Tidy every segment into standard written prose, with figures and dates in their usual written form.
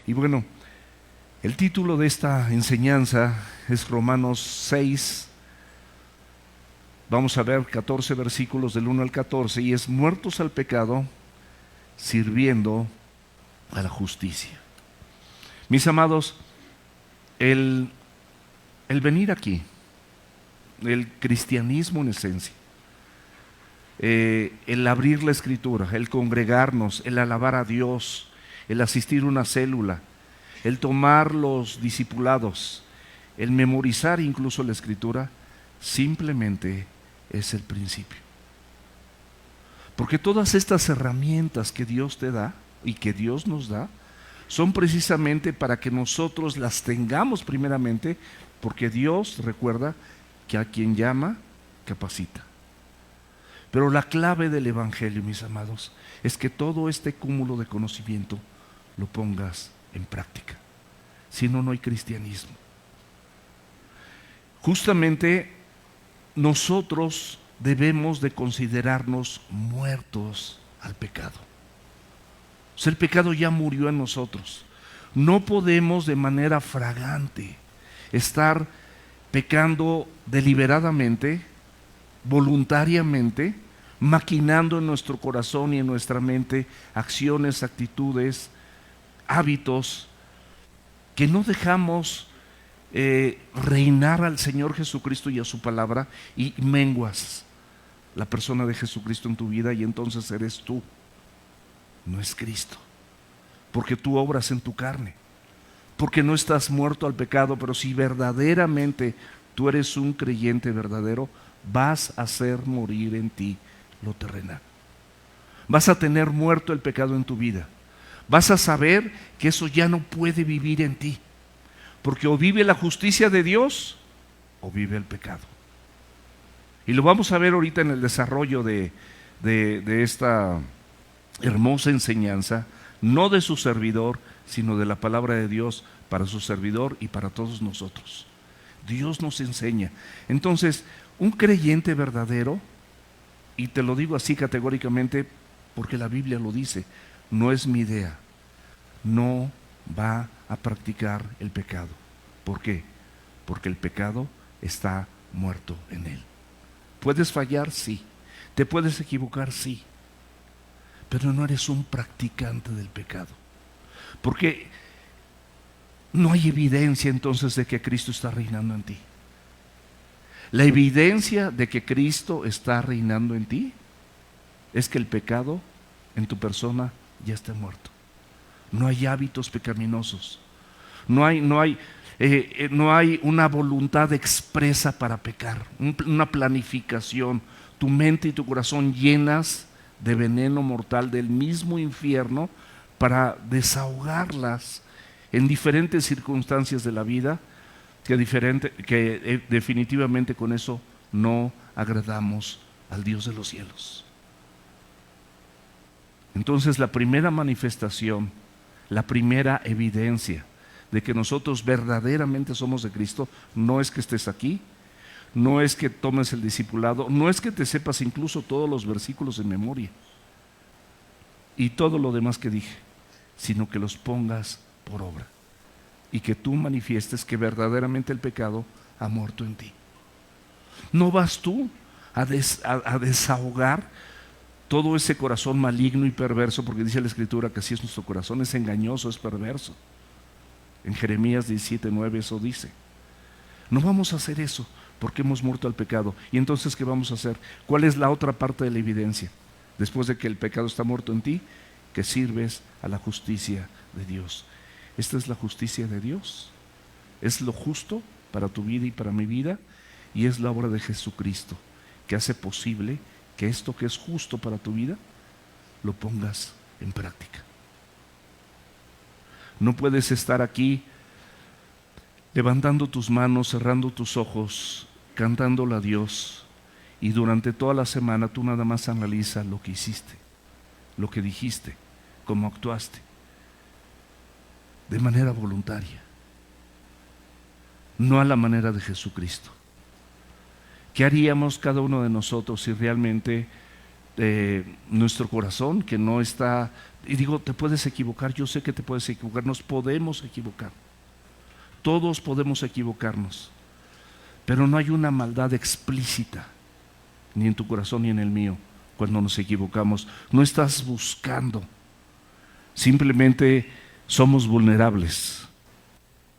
Y bueno, el título de esta enseñanza es Romanos 6, vamos a ver 14 versículos del 1 al 14, y es muertos al pecado, sirviendo a la justicia. Mis amados, el venir aquí, el cristianismo en esencia, el abrir la escritura, el congregarnos, el alabar a Dios, el asistir a una célula, el tomar los discipulados, el memorizar incluso la escritura, simplemente es el principio. Porque todas estas herramientas que Dios te da y que Dios nos da, son precisamente para que nosotros las tengamos primeramente, porque Dios recuerda que a quien llama, capacita. Pero la clave del Evangelio, mis amados, es que todo este cúmulo de conocimiento lo pongas en práctica. Si no, no hay cristianismo. Justamente nosotros debemos de considerarnos muertos al pecado. O sea, el pecado ya murió en nosotros. No podemos de manera fragante estar pecando deliberadamente, voluntariamente, maquinando en nuestro corazón y en nuestra mente acciones, actitudes, hábitos que no dejamos reinar al Señor Jesucristo y a su palabra, y menguas la persona de Jesucristo en tu vida, y entonces eres tú, no es Cristo, porque tú obras en tu carne, porque no estás muerto al pecado. Pero si verdaderamente tú eres un creyente verdadero, vas a hacer morir en ti lo terrenal. Vas a tener muerto el pecado en tu vida. Vas a saber que eso ya no puede vivir en ti, porque o vive la justicia de Dios o vive el pecado. Y lo vamos a ver ahorita en el desarrollo de esta hermosa enseñanza, no de su servidor, sino de la palabra de Dios para su servidor y para todos nosotros. Dios nos enseña. Entonces, un creyente verdadero, y te lo digo así categóricamente porque la Biblia lo dice, no es mi idea, no va a practicar el pecado. ¿Por qué? Porque el pecado está muerto en él. ¿Puedes fallar? Sí. ¿Te puedes equivocar? Sí. Pero no eres un practicante del pecado. Porque no hay evidencia entonces de que Cristo está reinando en ti. La evidencia de que Cristo está reinando en ti es que el pecado en tu persona ya está muerto. No hay hábitos pecaminosos. No hay una voluntad expresa para pecar, una planificación. Tu mente y tu corazón llenas de veneno mortal del mismo infierno para desahogarlas en diferentes circunstancias de la vida, que definitivamente con eso no agradamos al Dios de los cielos. Entonces, la primera manifestación, la primera evidencia de que nosotros verdaderamente somos de Cristo, no es que estés aquí, no es que tomes el discipulado, no es que te sepas incluso todos los versículos de memoria y todo lo demás que dije, sino que los pongas por obra y que tú manifiestes que verdaderamente el pecado ha muerto en ti. No vas tú a desahogar todo ese corazón maligno y perverso, porque dice la Escritura que así es nuestro corazón, es engañoso, es perverso. En Jeremías 17:9 eso dice. No vamos a hacer eso porque hemos muerto al pecado. ¿Y entonces qué vamos a hacer? ¿Cuál es la otra parte de la evidencia? Después de que el pecado está muerto en ti, que sirves a la justicia de Dios. Esta es la justicia de Dios. Es lo justo para tu vida y para mi vida, y es la obra de Jesucristo que hace posible que esto que es justo para tu vida lo pongas en práctica. No puedes estar aquí levantando tus manos, cerrando tus ojos, cantándole a Dios, y durante toda la semana tú nada más analiza lo que hiciste, lo que dijiste, cómo actuaste, de manera voluntaria, no a la manera de Jesucristo. ¿Qué haríamos cada uno de nosotros si realmente nuestro corazón que no está, y digo, te puedes equivocar, yo sé que te puedes equivocar, nos podemos equivocar, todos podemos equivocarnos, pero no hay una maldad explícita, ni en tu corazón ni en el mío, cuando nos equivocamos. No estás buscando, simplemente somos vulnerables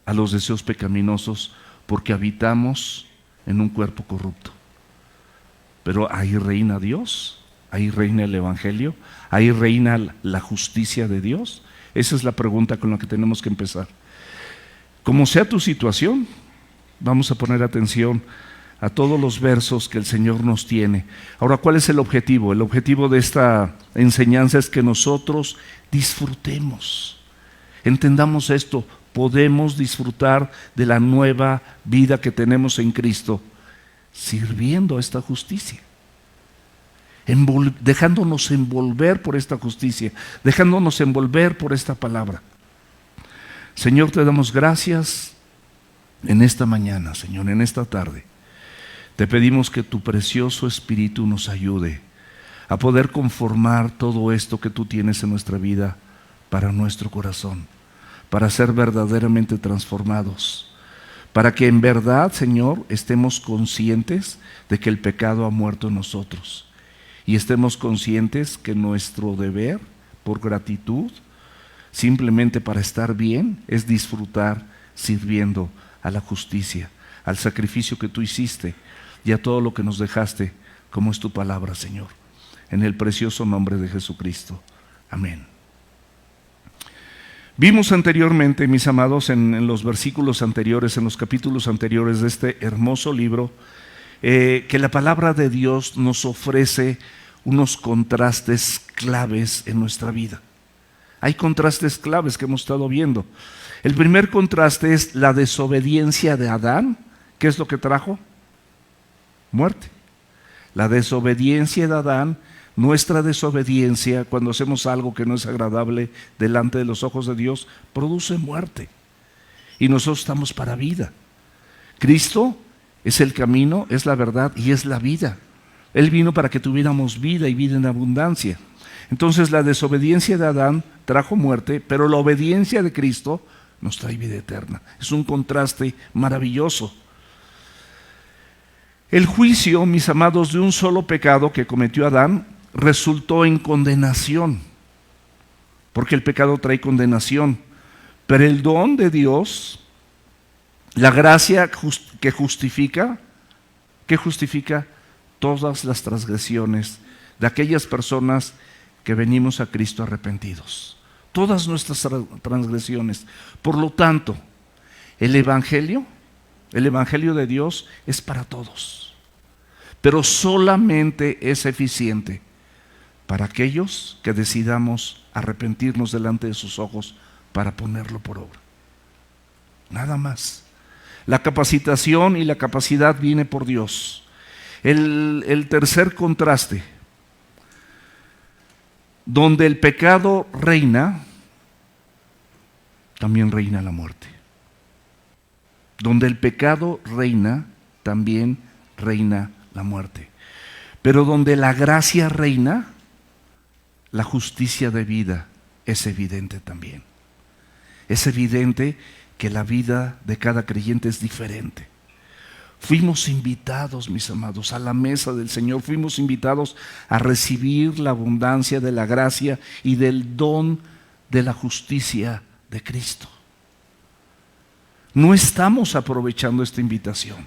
a los deseos pecaminosos porque habitamos en un cuerpo corrupto. Pero ahí reina Dios, ahí reina el Evangelio, ahí reina la justicia de Dios. Esa es la pregunta con la que tenemos que empezar. Como sea tu situación, vamos a poner atención a todos los versos que el Señor nos tiene. Ahora, ¿cuál es el objetivo? El objetivo de esta enseñanza es que nosotros disfrutemos, entendamos esto, podemos disfrutar de la nueva vida que tenemos en Cristo, sirviendo esta justicia, dejándonos envolver por esta justicia, dejándonos envolver por esta palabra. Señor, te damos gracias en esta mañana, Señor, en esta tarde. Te pedimos que tu precioso Espíritu nos ayude a poder conformar todo esto que tú tienes en nuestra vida para nuestro corazón, para ser verdaderamente transformados, para que en verdad, Señor, estemos conscientes de que el pecado ha muerto en nosotros y estemos conscientes que nuestro deber, por gratitud, simplemente para estar bien, es disfrutar sirviendo a la justicia, al sacrificio que tú hiciste y a todo lo que nos dejaste, como es tu palabra, Señor. En el precioso nombre de Jesucristo. Amén. Vimos anteriormente, mis amados, en los versículos anteriores, en los capítulos anteriores de este hermoso libro, que la palabra de Dios nos ofrece unos contrastes claves en nuestra vida. Hay contrastes claves que hemos estado viendo. El primer contraste es la desobediencia de Adán. ¿Qué es lo que trajo? Muerte. La desobediencia de Adán, nuestra desobediencia cuando hacemos algo que no es agradable delante de los ojos de Dios, produce muerte. Y nosotros estamos para vida. Cristo es el camino, es la verdad y es la vida. Él vino para que tuviéramos vida y vida en abundancia. Entonces la desobediencia de Adán trajo muerte, pero la obediencia de Cristo nos trae vida eterna. Es un contraste maravilloso. El juicio, mis amados, de un solo pecado que cometió Adán resultó en condenación, porque el pecado trae condenación. Pero el don de Dios, la gracia que justifica todas las transgresiones de aquellas personas que venimos a Cristo arrepentidos. Todas nuestras transgresiones. Por lo tanto, el Evangelio de Dios es para todos, pero solamente es eficiente para aquellos que decidamos arrepentirnos delante de sus ojos para ponerlo por obra. Nada más. La capacitación y la capacidad viene por Dios. El tercer contraste, donde el pecado reina, también reina la muerte. Donde el pecado reina, también reina la muerte. Pero donde la gracia reina, la justicia de vida es evidente también. Es evidente que la vida de cada creyente es diferente. Fuimos invitados, mis amados, a la mesa del Señor. Fuimos invitados a recibir la abundancia de la gracia y del don de la justicia de Cristo. No estamos aprovechando esta invitación.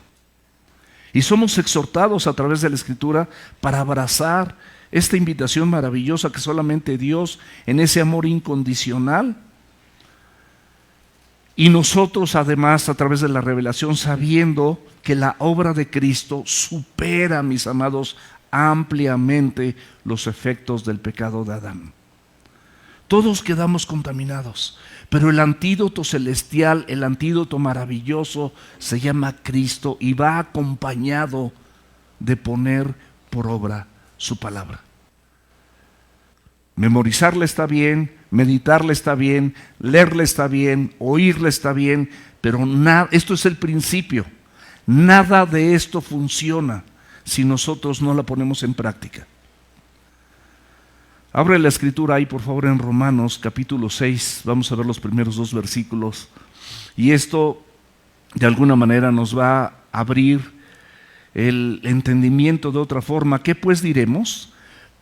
Y somos exhortados a través de la Escritura para abrazar esta invitación maravillosa que solamente Dios, en ese amor incondicional, y nosotros además a través de la revelación, sabiendo que la obra de Cristo supera, mis amados, ampliamente los efectos del pecado de Adán. Todos quedamos contaminados, pero el antídoto celestial, el antídoto maravilloso se llama Cristo y va acompañado de poner por obra su palabra. Memorizarla está bien, meditarla está bien, leerla está bien, oírla está bien, pero esto es el principio. Nada de esto funciona si nosotros no la ponemos en práctica. Abre la escritura ahí, por favor, en Romanos capítulo 6. Vamos a ver los primeros 2 versículos. Y esto, de alguna manera, nos va a abrir el entendimiento de otra forma. ¿Qué pues diremos?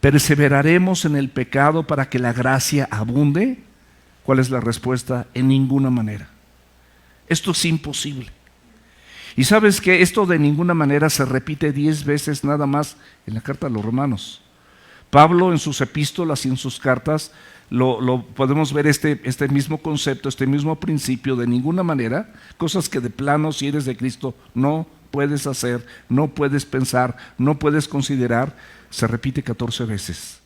¿Perseveraremos en el pecado para que la gracia abunde? ¿Cuál es la respuesta? En ninguna manera. Esto es imposible. Y sabes que esto de ninguna manera se repite 10 veces nada más en la carta a los Romanos. Pablo en sus epístolas y en sus cartas lo podemos ver este mismo concepto, este mismo principio, de ninguna manera, cosas que de plano, si eres de Cristo, no puedes hacer, no puedes pensar, no puedes considerar. Se repite 14 veces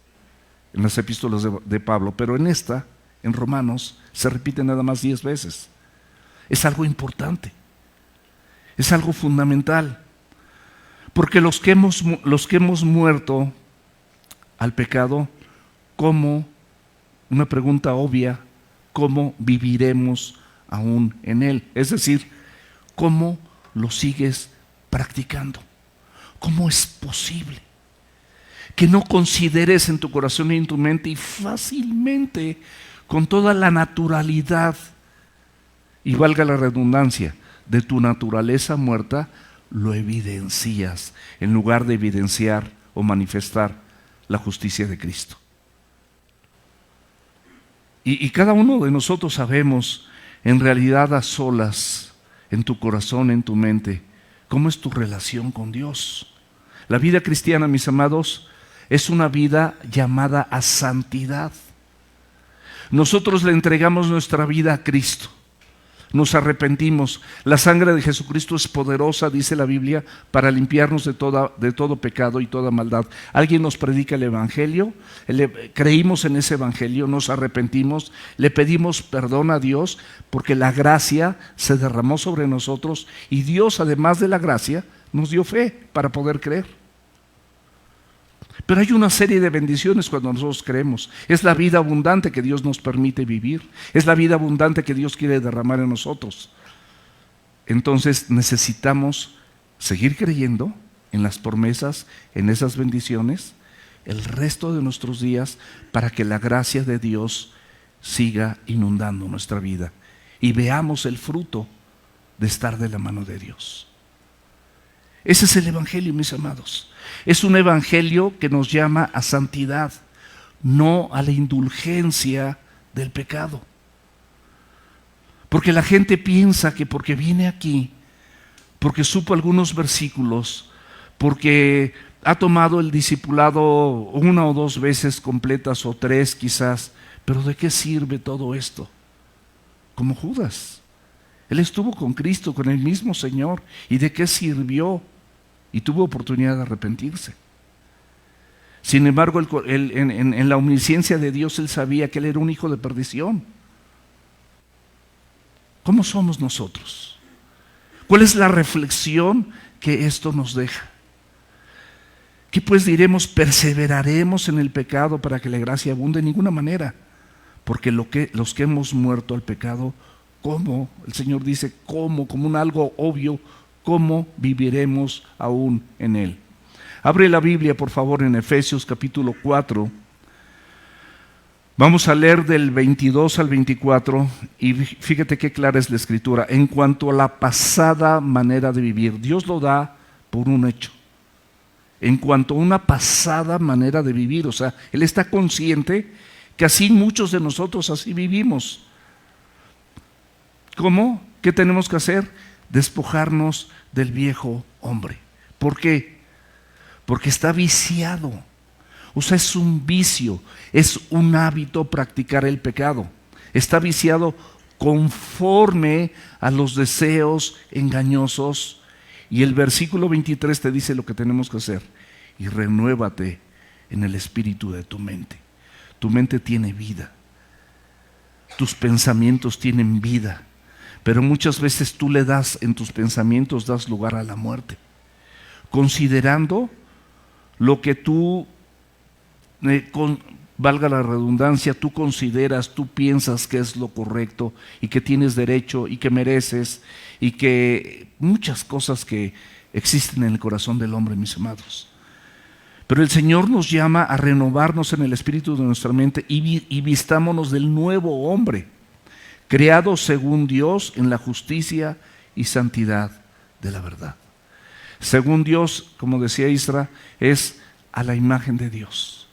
en las epístolas de Pablo, pero en Romanos, se repite nada más 10 veces. Es algo importante, es algo fundamental, porque los que hemos muerto al pecado, ¿cómo? Una pregunta obvia: ¿cómo viviremos aún en él? Es decir, ¿cómo lo sigues practicando? ¿Cómo es posible que no consideres en tu corazón y en tu mente y fácilmente, con toda la naturalidad, y valga la redundancia, de tu naturaleza muerta, lo evidencias en lugar de evidenciar o manifestar la justicia de Cristo? Y cada uno de nosotros sabemos, en realidad, a solas, en tu corazón, en tu mente, cómo es tu relación con Dios. La vida cristiana, mis amados, es una vida llamada a santidad. Nosotros le entregamos nuestra vida a Cristo. Nos arrepentimos. La sangre de Jesucristo es poderosa, dice la Biblia, para limpiarnos de todo pecado y toda maldad. Alguien nos predica el Evangelio, creímos en ese Evangelio, nos arrepentimos, le pedimos perdón a Dios, porque la gracia se derramó sobre nosotros, y Dios, además de la gracia, nos dio fe para poder creer. Pero hay una serie de bendiciones cuando nosotros creemos. Es la vida abundante que Dios nos permite vivir. Es la vida abundante que Dios quiere derramar en nosotros. Entonces necesitamos seguir creyendo en las promesas, en esas bendiciones, el resto de nuestros días, para que la gracia de Dios siga inundando nuestra vida y veamos el fruto de estar de la mano de Dios. Ese es el Evangelio, mis amados. Es un Evangelio que nos llama a santidad, no a la indulgencia del pecado. Porque la gente piensa que porque viene aquí, porque supo algunos versículos, porque ha tomado el discipulado 1 o 2 veces completas, o 3 quizás, pero ¿de qué sirve todo esto? Como Judas. Él estuvo con Cristo, con el mismo Señor, ¿y de qué sirvió? Y tuvo oportunidad de arrepentirse. Sin embargo, en la omnisciencia de Dios, él sabía que él era un hijo de perdición. ¿Cómo somos nosotros? ¿Cuál es la reflexión que esto nos deja? ¿Qué pues diremos? ¿Perseveraremos en el pecado para que la gracia abunde? De ninguna manera. Porque los que hemos muerto al pecado, ¿cómo? El Señor dice, ¿cómo? Como un algo obvio. ¿Cómo viviremos aún en él? Abre la Biblia, por favor, en Efesios capítulo 4. Vamos a leer del 22 al 24 y fíjate qué clara es la escritura. En cuanto a la pasada manera de vivir, Dios lo da por un hecho. En cuanto a una pasada manera de vivir, o sea, Él está consciente que así muchos de nosotros así vivimos. ¿Cómo? ¿Qué tenemos que hacer? Despojarnos del viejo hombre. ¿Por qué? Porque está viciado. O sea, es un vicio, es un hábito practicar el pecado. Está viciado conforme a los deseos engañosos. Y el versículo 23 te dice lo que tenemos que hacer. Y renuévate en el espíritu de tu mente. Tu mente tiene vida. Tus pensamientos tienen vida. Pero muchas veces tú le das, en tus pensamientos das lugar a la muerte, considerando lo que tú, valga la redundancia, tú consideras, tú piensas que es lo correcto y que tienes derecho y que mereces, y que muchas cosas que existen en el corazón del hombre, mis amados. Pero el Señor nos llama a renovarnos en el espíritu de nuestra mente y vistámonos del nuevo hombre, creado según Dios en la justicia y santidad de la verdad. Según Dios, como decía Isra, es a la imagen de Dios.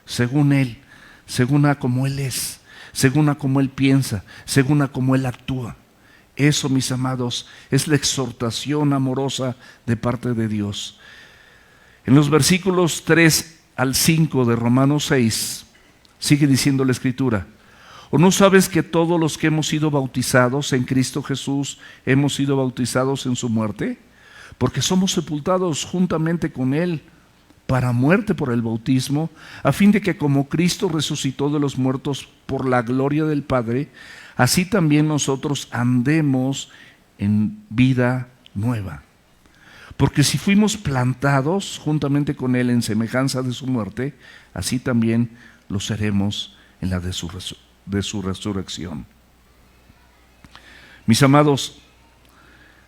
Según Él, según a como Él es, según a como Él piensa, según a como Él actúa. Eso, mis amados, es la exhortación amorosa de parte de Dios. En los versículos 3 al 5 de Romanos 6, sigue diciendo la Escritura: ¿o no sabes que todos los que hemos sido bautizados en Cristo Jesús hemos sido bautizados en su muerte? Porque somos sepultados juntamente con Él para muerte por el bautismo, a fin de que como Cristo resucitó de los muertos por la gloria del Padre, así también nosotros andemos en vida nueva. Porque si fuimos plantados juntamente con Él en semejanza de su muerte, así también lo seremos en la de su resurrección. Mis amados,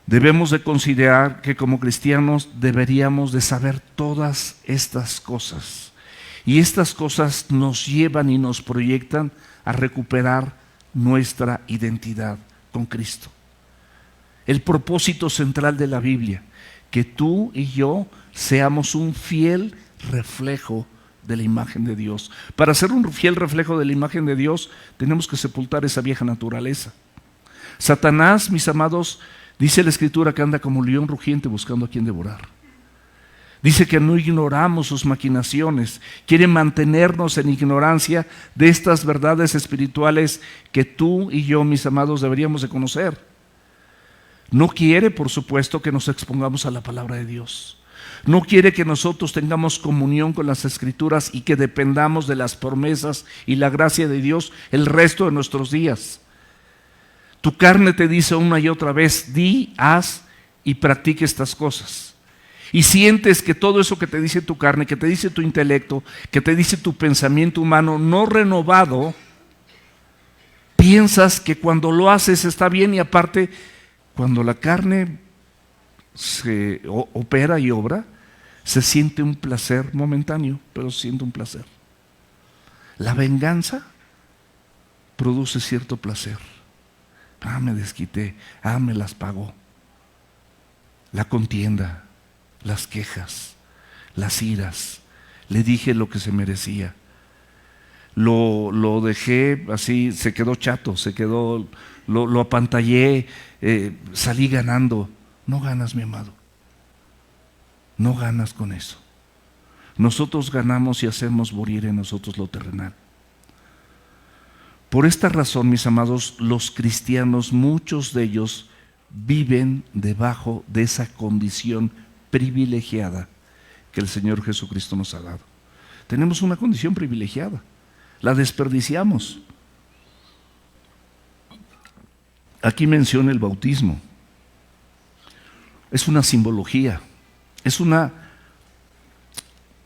debemos de considerar que como cristianos deberíamos de saber todas estas cosas. Y estas cosas nos llevan y nos proyectan a recuperar nuestra identidad con Cristo. El propósito central de la Biblia, que tú y yo seamos un fiel reflejo de la imagen de Dios. Para ser un fiel reflejo de la imagen de Dios, tenemos que sepultar esa vieja naturaleza. Satanás, mis amados, dice la Escritura que anda como león rugiente buscando a quien devorar. Dice que no ignoramos sus maquinaciones, quiere mantenernos en ignorancia de estas verdades espirituales que tú y yo, mis amados, deberíamos de conocer. No quiere, por supuesto, que nos expongamos a la palabra de Dios. No quiere que nosotros tengamos comunión con las Escrituras y que dependamos de las promesas y la gracia de Dios el resto de nuestros días. Tu carne te dice una y otra vez: di, haz y practique estas cosas. Y sientes que todo eso que te dice tu carne, que te dice tu intelecto, que te dice tu pensamiento humano no renovado, piensas que cuando lo haces está bien, y aparte, cuando la carne se opera y obra, se siente un placer momentáneo, pero se siente un placer. La venganza produce cierto placer. Me desquité, me las pagó. La contienda, las quejas, las iras, le dije lo que se merecía. Lo dejé así, se quedó chato, lo apantallé, salí ganando. No ganas, mi amado. No ganas con eso. Nosotros ganamos y hacemos morir en nosotros lo terrenal. Por esta razón, mis amados, los cristianos, muchos de ellos viven debajo de esa condición privilegiada que el Señor Jesucristo nos ha dado. Tenemos una condición privilegiada, la desperdiciamos. Aquí menciona el bautismo. Es una simbología, es una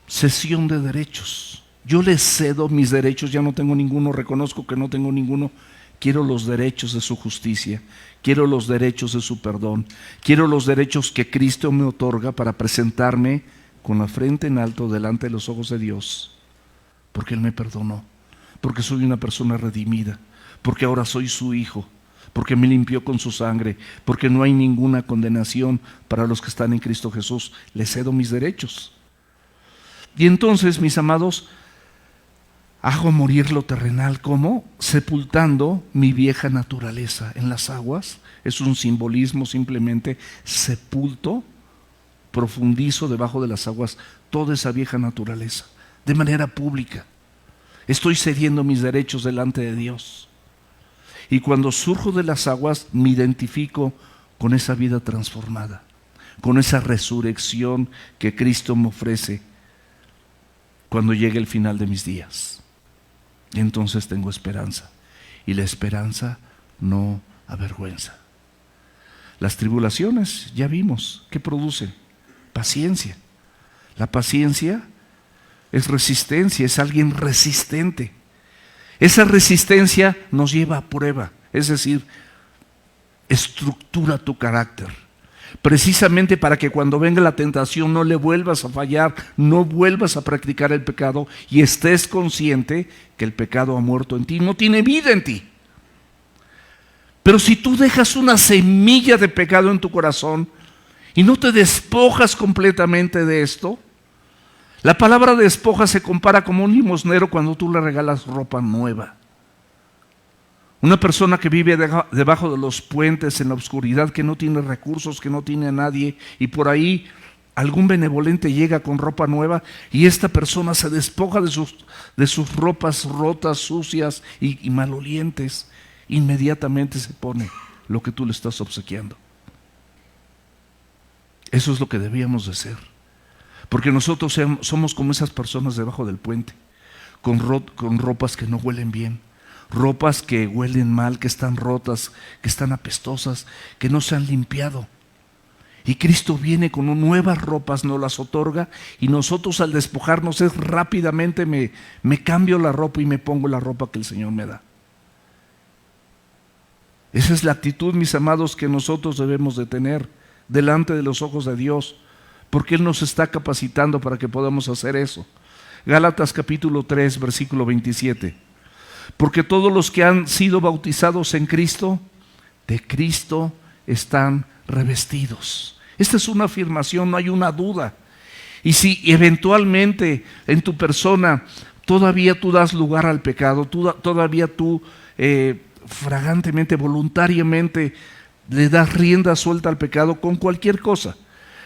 cesión de derechos. Yo le cedo mis derechos, ya no tengo ninguno, reconozco que no tengo ninguno. Quiero los derechos de su justicia, quiero los derechos de su perdón, quiero los derechos que Cristo me otorga para presentarme con la frente en alto delante de los ojos de Dios, porque Él me perdonó, porque soy una persona redimida, porque ahora soy su hijo, porque me limpió con su sangre, porque no hay ninguna condenación para los que están en Cristo Jesús. Le cedo mis derechos. Y entonces, mis amados, hago morir lo terrenal. ¿Cómo? Sepultando mi vieja naturaleza en las aguas. Es un simbolismo, simplemente sepulto, profundizo debajo de las aguas toda esa vieja naturaleza, de manera pública. Estoy cediendo mis derechos delante de Dios. Y cuando surjo de las aguas, me identifico con esa vida transformada, con esa resurrección que Cristo me ofrece cuando llegue el final de mis días. Y entonces tengo esperanza. Y la esperanza no avergüenza. Las tribulaciones, ya vimos, ¿qué producen? Paciencia. La paciencia es resistencia, es alguien resistente. Esa resistencia nos lleva a prueba, es decir, estructura tu carácter. precisamente para que cuando venga la tentación no le vuelvas a fallar, no vuelvas a practicar el pecado y estés consciente que el pecado ha muerto en ti, no tiene vida en ti. Pero si tú dejas una semilla de pecado en tu corazón y no te despojas completamente de esto, la palabra despoja se compara como un limosnero cuando tú le regalas ropa nueva. Una persona que vive debajo de los puentes en la oscuridad, que no tiene recursos, que no tiene a nadie, y por ahí algún benevolente llega con ropa nueva y esta persona se despoja de sus ropas rotas, sucias y malolientes. Inmediatamente se pone lo que tú le estás obsequiando. Eso es lo que debíamos de ser, porque nosotros somos como esas personas debajo del puente, con ropas que no huelen bien, ropas que huelen mal, que están rotas, que están apestosas, que no se han limpiado. Y Cristo viene con nuevas ropas, nos las otorga, y nosotros al despojarnos es rápidamente me cambio la ropa y me pongo la ropa que el Señor me da. Esa es la actitud, mis amados, que nosotros debemos de tener delante de los ojos de Dios, porque Él nos está capacitando para que podamos hacer eso. Gálatas capítulo 3, versículo 27. Porque todos los que han sido bautizados en Cristo, de Cristo están revestidos. Esta es una afirmación, no hay una duda. Y si eventualmente en tu persona todavía tú das lugar al pecado, todavía tú fragantemente, voluntariamente le das rienda suelta al pecado con cualquier cosa.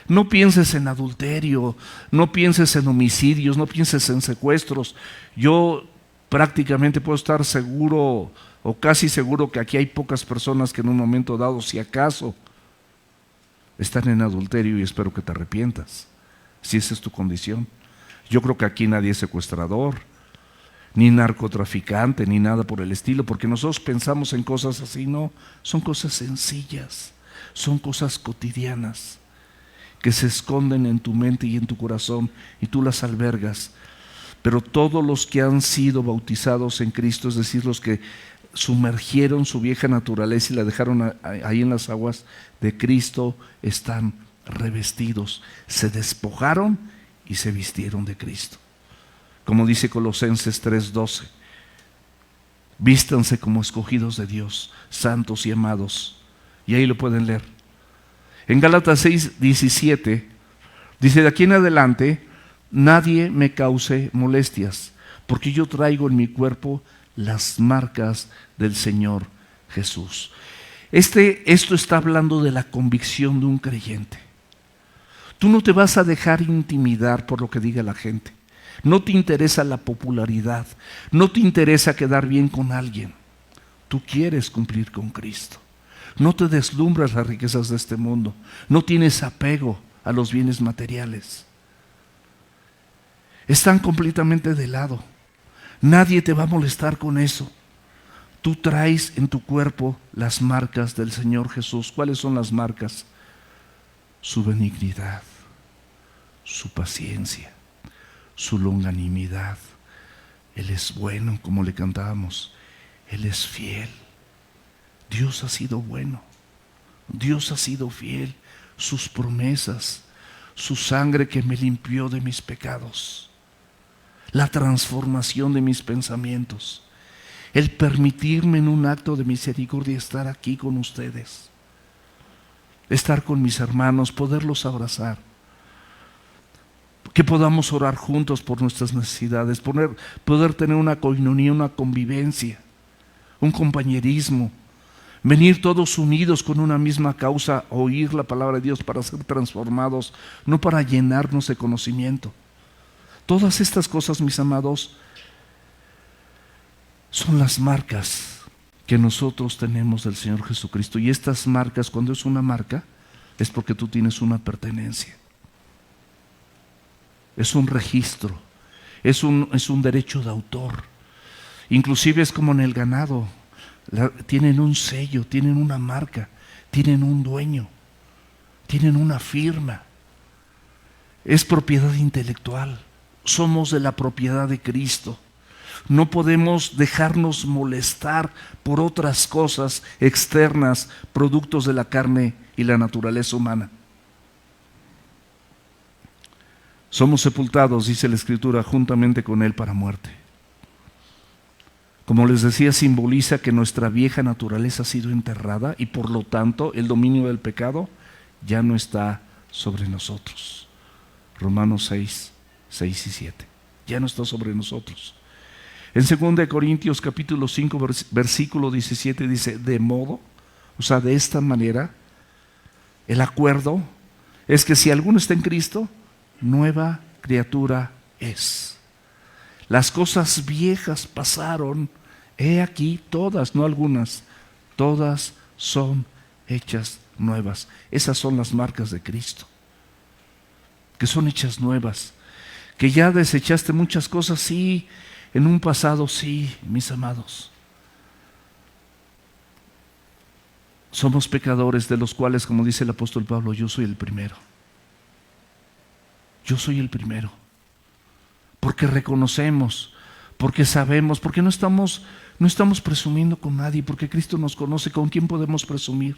No pienses en adulterio, no pienses en homicidios, no pienses en secuestros. Yo prácticamente puedo estar seguro o casi seguro que aquí hay pocas personas que en un momento dado, si acaso, están en adulterio, y espero que te arrepientas, si esa es tu condición. Yo creo que aquí nadie es secuestrador, ni narcotraficante, ni nada por el estilo, porque nosotros pensamos en cosas así. No, son cosas sencillas, son cosas cotidianas que se esconden en tu mente y en tu corazón y tú las albergas. Pero todos los que han sido bautizados en Cristo, es decir, los que sumergieron su vieja naturaleza y la dejaron ahí en las aguas de Cristo, están revestidos, se despojaron y se vistieron de Cristo. Como dice Colosenses 3:12, vístanse como escogidos de Dios, santos y amados. Y ahí lo pueden leer. En Gálatas 6:17 dice: de aquí en adelante nadie me cause molestias, porque yo traigo en mi cuerpo las marcas del Señor Jesús. Esto está hablando de la convicción de un creyente. Tú no te vas a dejar intimidar por lo que diga la gente. No te interesa la popularidad, no te interesa quedar bien con alguien. Tú quieres cumplir con Cristo. No te deslumbras las riquezas de este mundo. No tienes apego a los bienes materiales. Están completamente de lado. Nadie te va a molestar con eso. Tú traes en tu cuerpo las marcas del Señor Jesús. ¿Cuáles son las marcas? Su benignidad, su paciencia, su longanimidad. Él es bueno, como le cantábamos. Él es fiel. Dios ha sido bueno. Dios ha sido fiel. Sus promesas, su sangre que me limpió de mis pecados, la transformación de mis pensamientos, el permitirme en un acto de misericordia estar aquí con ustedes, estar con mis hermanos, poderlos abrazar, que podamos orar juntos por nuestras necesidades, poder tener una coinonía, una convivencia, un compañerismo, venir todos unidos con una misma causa, oír la palabra de Dios para ser transformados, no para llenarnos de conocimiento. Todas estas cosas, mis amados, son las marcas que nosotros tenemos del Señor Jesucristo. Y estas marcas, cuando es una marca, es porque tú tienes una pertenencia. Es un registro, es un derecho de autor. Inclusive es como en el ganado. Tienen un sello, tienen una marca, tienen un dueño, tienen una firma. Es propiedad intelectual. Somos de la propiedad de Cristo. No podemos dejarnos molestar por otras cosas externas, productos de la carne y la naturaleza humana. Somos sepultados, dice la Escritura, juntamente con Él para muerte. Como les decía, simboliza que nuestra vieja naturaleza ha sido enterrada y por lo tanto el dominio del pecado ya no está sobre nosotros. Romanos 6, 6 y 7. Ya no está sobre nosotros. En 2 Corintios capítulo 5, versículo 17 dice, de modo, o sea, de esta manera, el acuerdo es que si alguno está en Cristo, nueva criatura es. Las cosas viejas pasaron, he aquí todas, no algunas, todas son hechas nuevas. Esas son las marcas de Cristo, que son hechas nuevas. Que ya desechaste muchas cosas, sí, en un pasado, sí, mis amados. Somos pecadores de los cuales, como dice el apóstol Pablo, yo soy el primero. Yo soy el primero. Porque reconocemos, porque sabemos, porque no estamos presumiendo con nadie, porque Cristo nos conoce. ¿Con quién podemos presumir?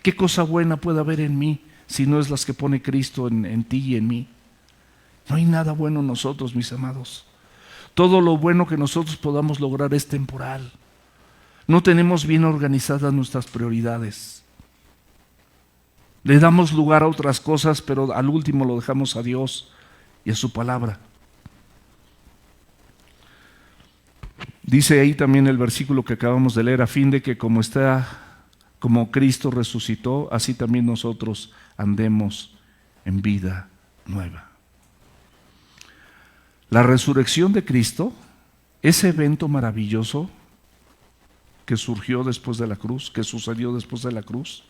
¿Qué cosa buena puede haber en mí si no es las que pone Cristo en ti y en mí? No hay nada bueno en nosotros, mis amados. Todo lo bueno que nosotros podamos lograr es temporal. No tenemos bien organizadas nuestras prioridades. Le damos lugar a otras cosas, pero al último lo dejamos a Dios y a su palabra. Dice ahí también el versículo que acabamos de leer, a fin de que como Cristo resucitó, así también nosotros andemos en vida nueva. La resurrección de Cristo, ese evento maravilloso que surgió después de la cruz, que sucedió después de la cruz,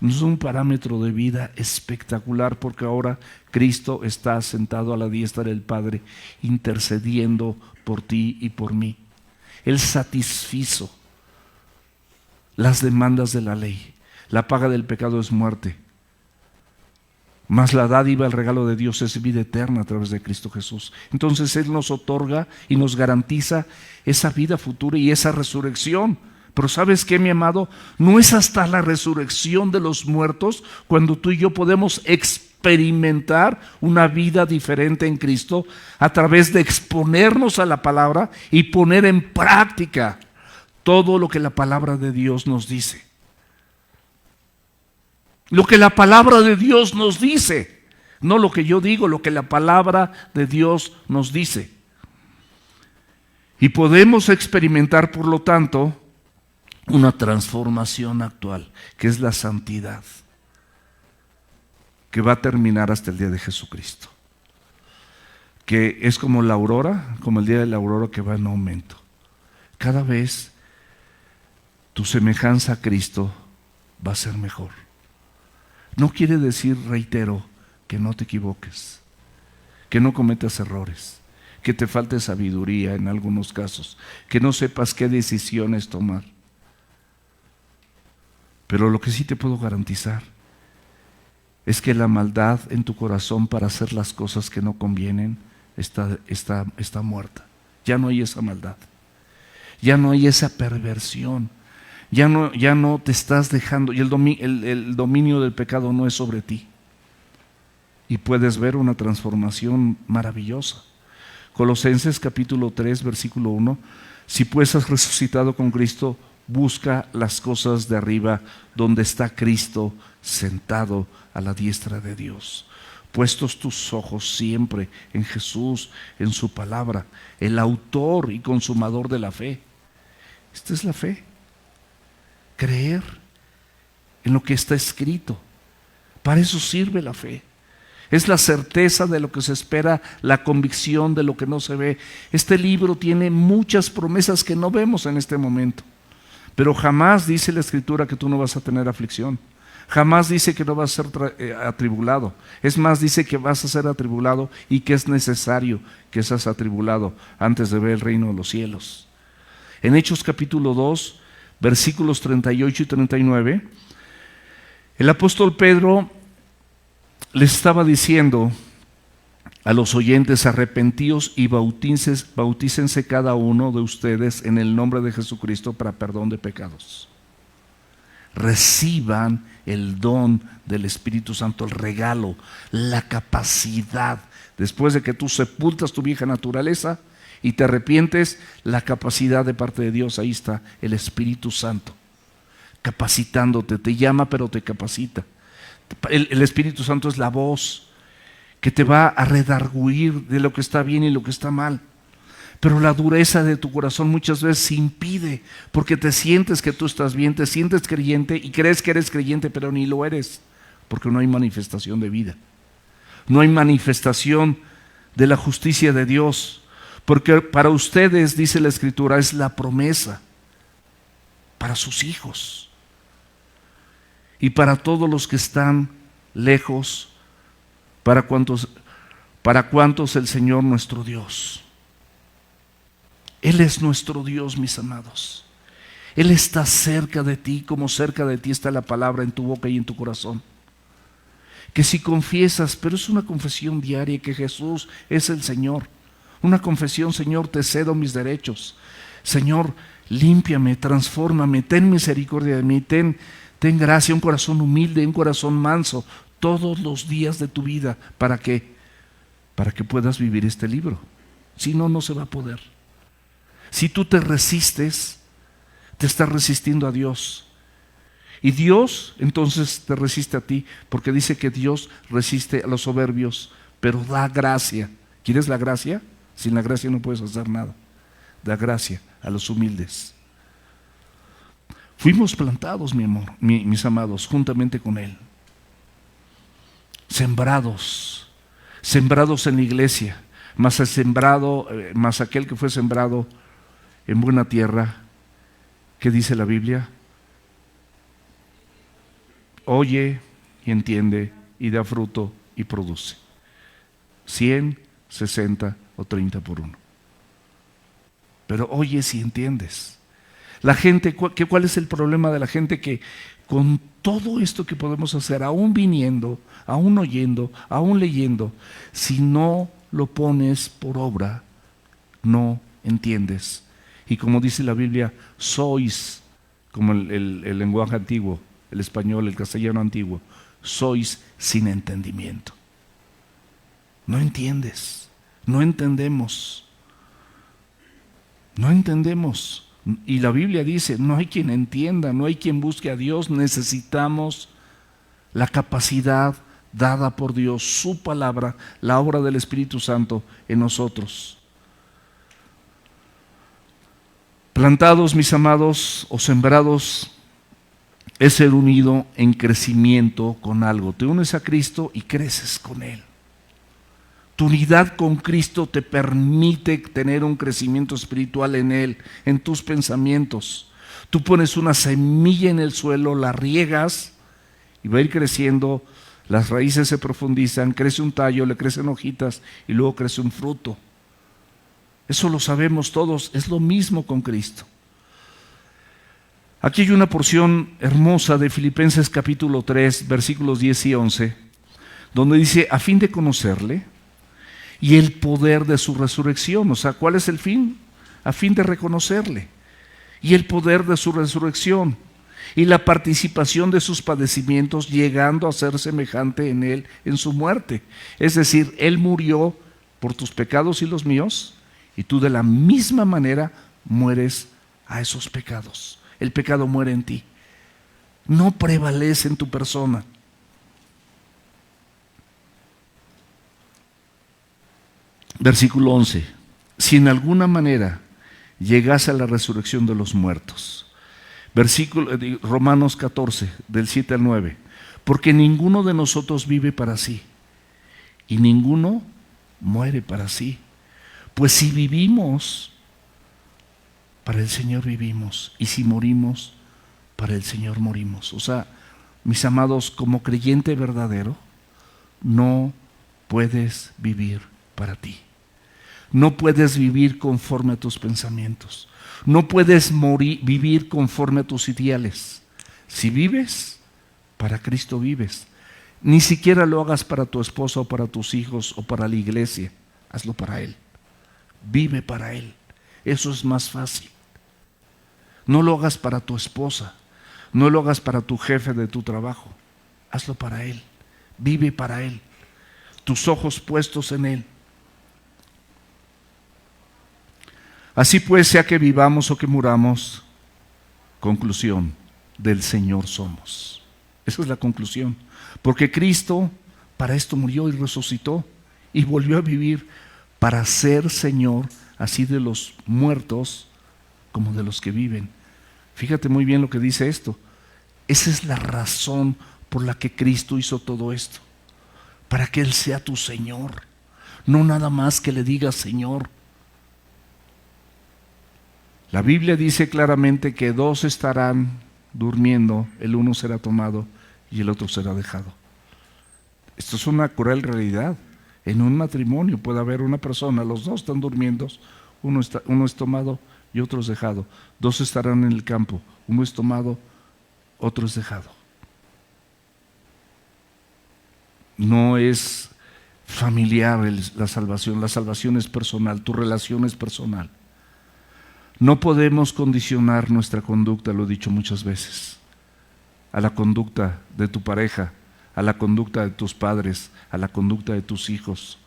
nos da un parámetro de vida espectacular, porque ahora Cristo está sentado a la diestra del Padre, intercediendo por ti y por mí. Él satisfizo las demandas de la ley. La paga del pecado es muerte, mas la dádiva, el regalo de Dios es vida eterna a través de Cristo Jesús. Entonces Él nos otorga y nos garantiza esa vida futura y esa resurrección. Pero ¿sabes qué, mi amado? No es hasta la resurrección de los muertos cuando tú y yo podemos experimentar una vida diferente en Cristo a través de exponernos a la palabra y poner en práctica todo lo que la palabra de Dios nos dice. Lo que la palabra de Dios nos dice, no lo que yo digo, lo que la palabra de Dios nos dice. Y podemos experimentar, por lo tanto, una transformación actual, que es la santidad, que va a terminar hasta el día de Jesucristo, que es como la aurora, como el día de la aurora, que va en aumento. Cada vez tu semejanza a Cristo va a ser mejor. No quiere decir, reitero, que no te equivoques, que no cometas errores, que te falte sabiduría en algunos casos, que no sepas qué decisiones tomar. Pero lo que sí te puedo garantizar es que la maldad en tu corazón para hacer las cosas que no convienen está muerta. Ya no hay esa maldad, ya no hay esa perversión. Ya no te estás dejando, y el dominio del pecado no es sobre ti. Y puedes ver una transformación maravillosa. Colosenses capítulo 3, versículo 1. Si pues has resucitado con Cristo, busca las cosas de arriba, donde está Cristo sentado a la diestra de Dios. Puestos tus ojos siempre en Jesús, en su palabra, el autor y consumador de la fe. Esta es la fe. Creer en lo que está escrito. Para eso sirve la fe. Es la certeza de lo que se espera, la convicción de lo que no se ve. Este libro tiene muchas promesas que no vemos en este momento. Pero jamás dice la Escritura que tú no vas a tener aflicción. Jamás dice que no vas a ser atribulado. Es más, dice que vas a ser atribulado y que es necesario que seas atribulado antes de ver el reino de los cielos. En Hechos capítulo 2, versículos 38 y 39, el apóstol Pedro les estaba diciendo a los oyentes: arrepentíos y bautícense cada uno de ustedes en el nombre de Jesucristo para perdón de pecados. reciban el don del Espíritu Santo, el regalo, la capacidad. Después de que tú sepultas tu vieja naturaleza y te arrepientes, la capacidad de parte de Dios, ahí está el Espíritu Santo, capacitándote, te llama pero te capacita. El Espíritu Santo es la voz que te va a redarguir de lo que está bien y lo que está mal. Pero la dureza de tu corazón muchas veces impide, porque te sientes que tú estás bien, te sientes creyente y crees que eres creyente, pero ni lo eres, porque no hay manifestación de vida. No hay manifestación de la justicia de Dios, porque para ustedes, dice la Escritura, es la promesa para sus hijos y para todos los que están lejos, para cuantos el Señor nuestro Dios. Él es nuestro Dios, mis amados. Él está cerca de ti, como cerca de ti está la palabra en tu boca y en tu corazón. Que si confiesas, pero es una confesión diaria, que Jesús es el Señor. Una confesión: Señor, te cedo mis derechos. Señor, límpiame, transfórmame, ten misericordia de mí, ten gracia, un corazón humilde, un corazón manso, todos los días de tu vida. ¿Para qué? Para que puedas vivir este libro. Si no, no se va a poder. Si tú te resistes, te estás resistiendo a Dios. Y Dios entonces te resiste a ti, porque dice que Dios resiste a los soberbios, pero da gracia. ¿Quieres la gracia? Sin la gracia no puedes hacer nada. Da gracia a los humildes. Fuimos plantados, mi amor, mis amados, juntamente con Él. Sembrados en la iglesia, más aquel que fue sembrado en buena tierra. ¿Qué dice la Biblia? Oye y entiende y da fruto y produce 100, 60 o 30 por uno. Pero oyes y entiendes. La gente, ¿cuál es el problema de la gente? Que con todo esto que podemos hacer, aún viniendo, aún oyendo, aún leyendo, si no lo pones por obra, no entiendes. Y como dice la Biblia, sois, como el lenguaje antiguo, el español, el castellano antiguo, sois sin entendimiento. No entiendes, no entendemos. No entendemos. Y la Biblia dice, no hay quien entienda, no hay quien busque a Dios. Necesitamos la capacidad dada por Dios, su palabra, la obra del Espíritu Santo en nosotros. Plantados, mis amados, o sembrados, es ser unido en crecimiento con algo. Te unes a Cristo y creces con Él. Tu unidad con Cristo te permite tener un crecimiento espiritual en Él, en tus pensamientos. Tú pones una semilla en el suelo, la riegas y va a ir creciendo, las raíces se profundizan, crece un tallo, le crecen hojitas y luego crece un fruto. Eso lo sabemos todos, es lo mismo con Cristo. Aquí hay una porción hermosa de Filipenses capítulo 3, versículos 10 y 11, donde dice, a fin de conocerle y el poder de su resurrección. O sea, ¿cuál es el fin? A fin de reconocerle y el poder de su resurrección y la participación de sus padecimientos, llegando a ser semejante en él en su muerte. Es decir, él murió por tus pecados y los míos, y tú de la misma manera mueres a esos pecados. El pecado muere en ti, no prevalece en tu persona. Versículo 11, si en alguna manera llegase a la resurrección de los muertos. Romanos 14, del 7 al 9, porque ninguno de nosotros vive para sí, y ninguno muere para sí. Pues si vivimos, para el Señor vivimos, y si morimos, para el Señor morimos. O sea, mis amados, como creyente verdadero, no puedes vivir para ti. No puedes vivir conforme a tus pensamientos. No puedes vivir conforme a tus ideales. Si vives, para Cristo vives. Ni siquiera lo hagas para tu esposa o para tus hijos o para la iglesia. Hazlo para Él. Vive para Él. Eso es más fácil. No lo hagas para tu esposa. No lo hagas para tu jefe de tu trabajo. Hazlo para Él. Vive para Él. Tus ojos puestos en Él. Así pues, sea que vivamos o que muramos, conclusión, del Señor somos. Esa es la conclusión. Porque Cristo para esto murió y resucitó y volvió a vivir para ser Señor, así de los muertos como de los que viven. Fíjate muy bien lo que dice esto. Esa es la razón por la que Cristo hizo todo esto. Para que Él sea tu Señor. No nada más que le digas Señor. La Biblia dice claramente que dos estarán durmiendo, el uno será tomado y el otro será dejado. Esto es una cruel realidad. En un matrimonio puede haber una persona, los dos están durmiendo, uno es tomado y otro es dejado. Dos estarán en el campo, uno es tomado, otro es dejado. No es familiar la salvación es personal, tu relación es personal. No podemos condicionar nuestra conducta, lo he dicho muchas veces, a la conducta de tu pareja, a la conducta de tus padres, a la conducta de tus hijos,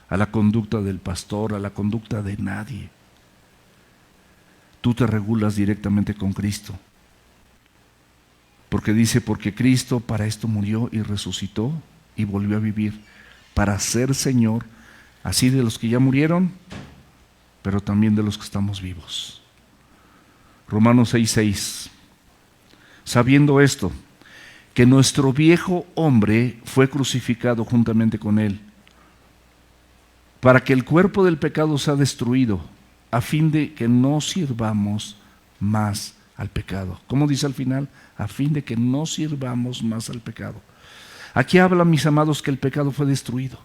a la conducta del pastor, a la conducta de nadie. Tú te regulas directamente con Cristo. Porque dice, porque Cristo para esto murió y resucitó y volvió a vivir, para ser Señor, así de los que ya murieron, pero también de los que estamos vivos. Romanos 6:6. Sabiendo esto, que nuestro viejo hombre fue crucificado juntamente con Él, para que el cuerpo del pecado sea destruido, a fin de que no sirvamos más al pecado. ¿Cómo dice al final? A fin de que no sirvamos más al pecado. Aquí habla, mis amados, que el pecado fue destruido.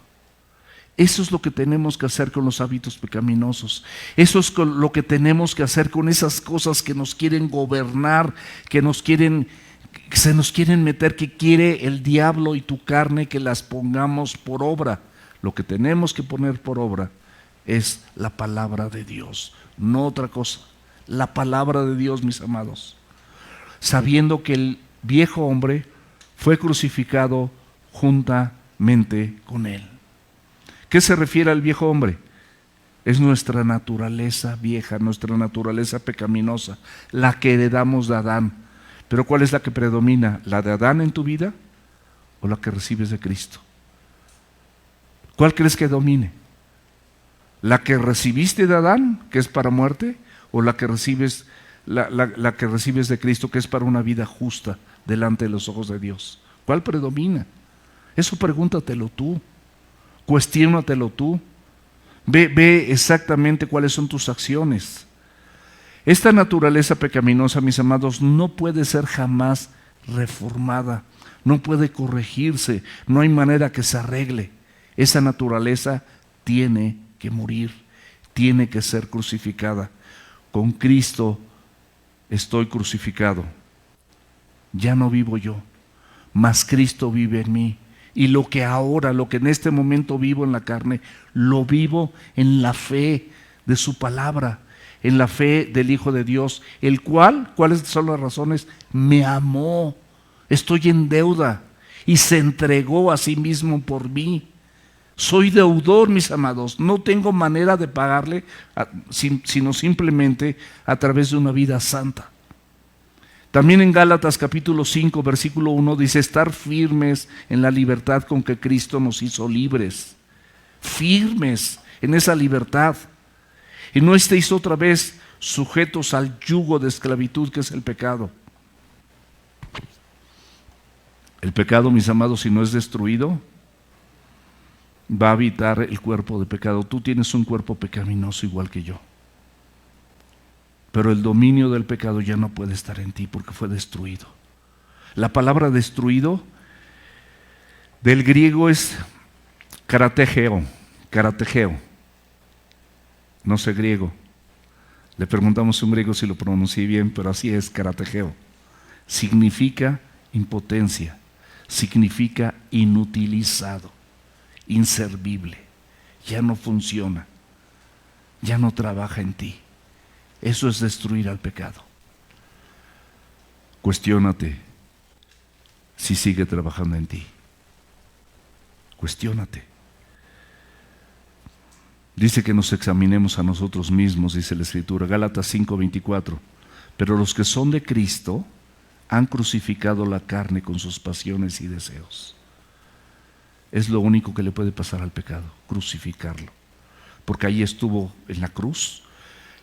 Eso es lo que tenemos que hacer con los hábitos pecaminosos. Eso es lo que tenemos que hacer con esas cosas que nos quieren gobernar, que se nos quieren meter, que quiere el diablo y tu carne que las pongamos por obra. Lo que tenemos que poner por obra es la palabra de Dios, no otra cosa. La palabra de Dios, mis amados. Sabiendo que el viejo hombre fue crucificado juntamente con Él. ¿Qué se refiere al viejo hombre? Es nuestra naturaleza vieja, nuestra naturaleza pecaminosa, la que heredamos de Adán. Pero ¿cuál es la que predomina? ¿La de Adán en tu vida o la que recibes de Cristo? ¿Cuál crees que domine? ¿La que recibiste de Adán, que es para muerte, o la que recibes de Cristo, que es para una vida justa delante de los ojos de Dios? ¿Cuál predomina? Eso pregúntatelo tú. Cuestiónatelo tú. Ve exactamente cuáles son tus acciones. Esta naturaleza pecaminosa, mis amados, no puede ser jamás reformada, no puede corregirse, no hay manera que se arregle. Esa naturaleza tiene que morir, tiene que ser crucificada. Con Cristo estoy crucificado. Ya no vivo yo, mas Cristo vive en mí. Y lo que en este momento vivo en la carne, lo vivo en la fe de su palabra, en la fe del Hijo de Dios, el cual, ¿cuáles son las razones? Me amó, estoy en deuda y se entregó a sí mismo por mí. Soy deudor, mis amados, no tengo manera de pagarle, sino simplemente a través de una vida santa. También en Gálatas capítulo 5, versículo 1 dice, estar firmes en la libertad con que Cristo nos hizo libres. Firmes en esa libertad. Y no estéis otra vez sujetos al yugo de esclavitud que es el pecado. El pecado, mis amados, si no es destruido, va a habitar el cuerpo de pecado. Tú tienes un cuerpo pecaminoso igual que yo. Pero el dominio del pecado ya no puede estar en ti porque fue destruido. La palabra destruido del griego es karategeo. No sé griego. Le preguntamos a un griego si lo pronuncié bien, pero así es, karategeo. Significa impotencia, significa inutilizado, inservible. Ya no funciona, ya no trabaja en ti. Eso es destruir al pecado. Cuestiónate si sigue trabajando en ti. Cuestiónate. Dice que nos examinemos a nosotros mismos, dice la Escritura, Gálatas 5:24. Pero los que son de Cristo han crucificado la carne con sus pasiones y deseos. Es lo único que le puede pasar al pecado, crucificarlo. Porque ahí estuvo en la cruz.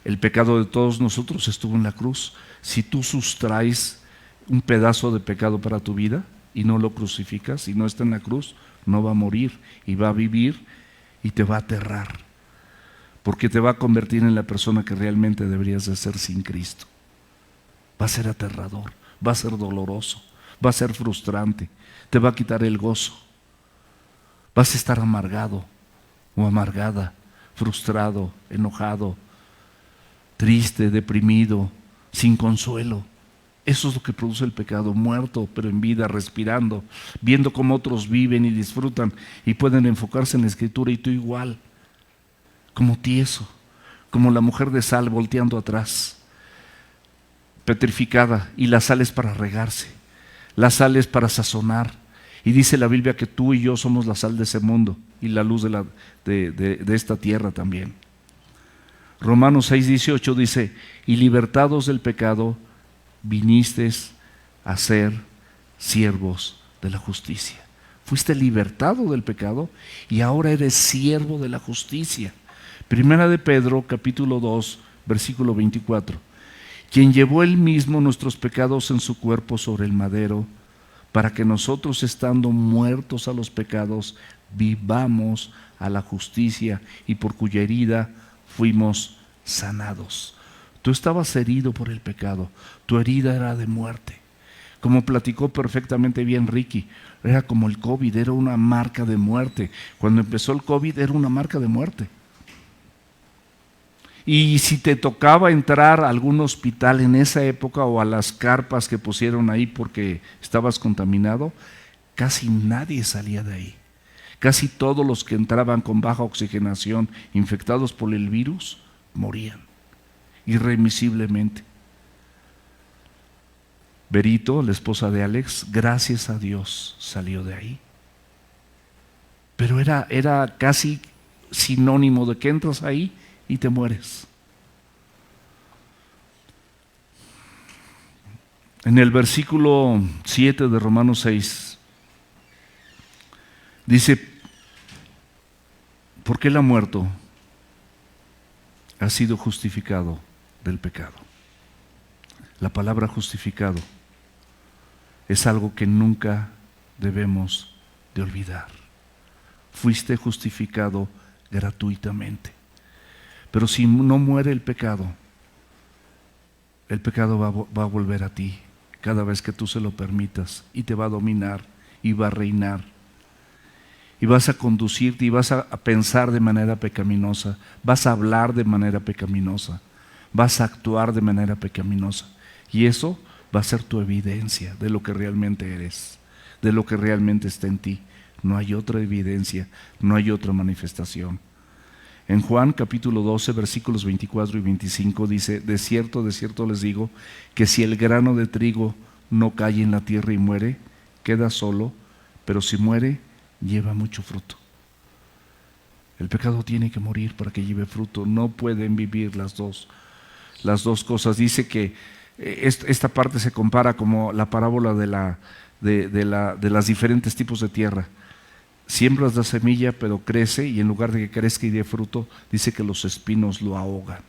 El pecado de todos nosotros estuvo en la cruz. Si tú sustraes un pedazo de pecado para tu vida y no lo crucificas, y no está en la cruz, no va a morir y va a vivir y te va a aterrar. Porque te va a convertir en la persona que realmente deberías de ser sin Cristo. Va a ser aterrador, va a ser doloroso, va a ser frustrante, te va a quitar el gozo. Vas a estar amargado o amargada, frustrado, enojado, triste, deprimido, sin consuelo. Eso es lo que produce el pecado, muerto pero en vida, respirando, viendo cómo otros viven y disfrutan y pueden enfocarse en la Escritura y tú igual, como tieso, como la mujer de sal volteando atrás, petrificada, y la sal es para regarse, la sal es para sazonar. Y dice la Biblia que tú y yo somos la sal de ese mundo y la luz de esta tierra también. Romanos 6:18 dice, y libertados del pecado, vinisteis a ser siervos de la justicia. Fuiste libertado del pecado y ahora eres siervo de la justicia. Primera de Pedro, capítulo 2, versículo 24. Quien llevó él mismo nuestros pecados en su cuerpo sobre el madero, para que nosotros, estando muertos a los pecados, vivamos a la justicia, y por cuya herida fuimos sanados. Tú estabas herido por el pecado, tu herida era de muerte. Como platicó perfectamente bien Ricky, era como el COVID, era una marca de muerte. Cuando empezó el COVID era una marca de muerte. Y si te tocaba entrar a algún hospital en esa época o a las carpas que pusieron ahí porque estabas contaminado, casi nadie salía de ahí. Casi todos los que entraban con baja oxigenación, infectados por el virus, morían irremisiblemente. Berito, la esposa de Alex, gracias a Dios salió de ahí. Pero era casi sinónimo de que entras ahí y te mueres. En el versículo 7 de Romanos 6 dice, porque él ha muerto, ha sido justificado del pecado. La palabra justificado es algo que nunca debemos de olvidar. Fuiste justificado gratuitamente. Pero si no muere el pecado va a volver a ti cada vez que tú se lo permitas y te va a dominar y va a reinar. Y vas a conducirte y vas a pensar de manera pecaminosa, vas a hablar de manera pecaminosa, vas a actuar de manera pecaminosa. Y eso va a ser tu evidencia de lo que realmente eres, de lo que realmente está en ti. No hay otra evidencia, no hay otra manifestación. En Juan capítulo 12, versículos 24 y 25 dice, de cierto les digo, que si el grano de trigo no cae en la tierra y muere, queda solo, pero si muere, lleva mucho fruto. El pecado tiene que morir para que lleve fruto. No pueden vivir las dos cosas. Dice que esta parte se compara como la parábola de las diferentes tipos de tierra. Siembras la semilla, pero crece, y en lugar de que crezca y dé fruto, dice que los espinos lo ahogan.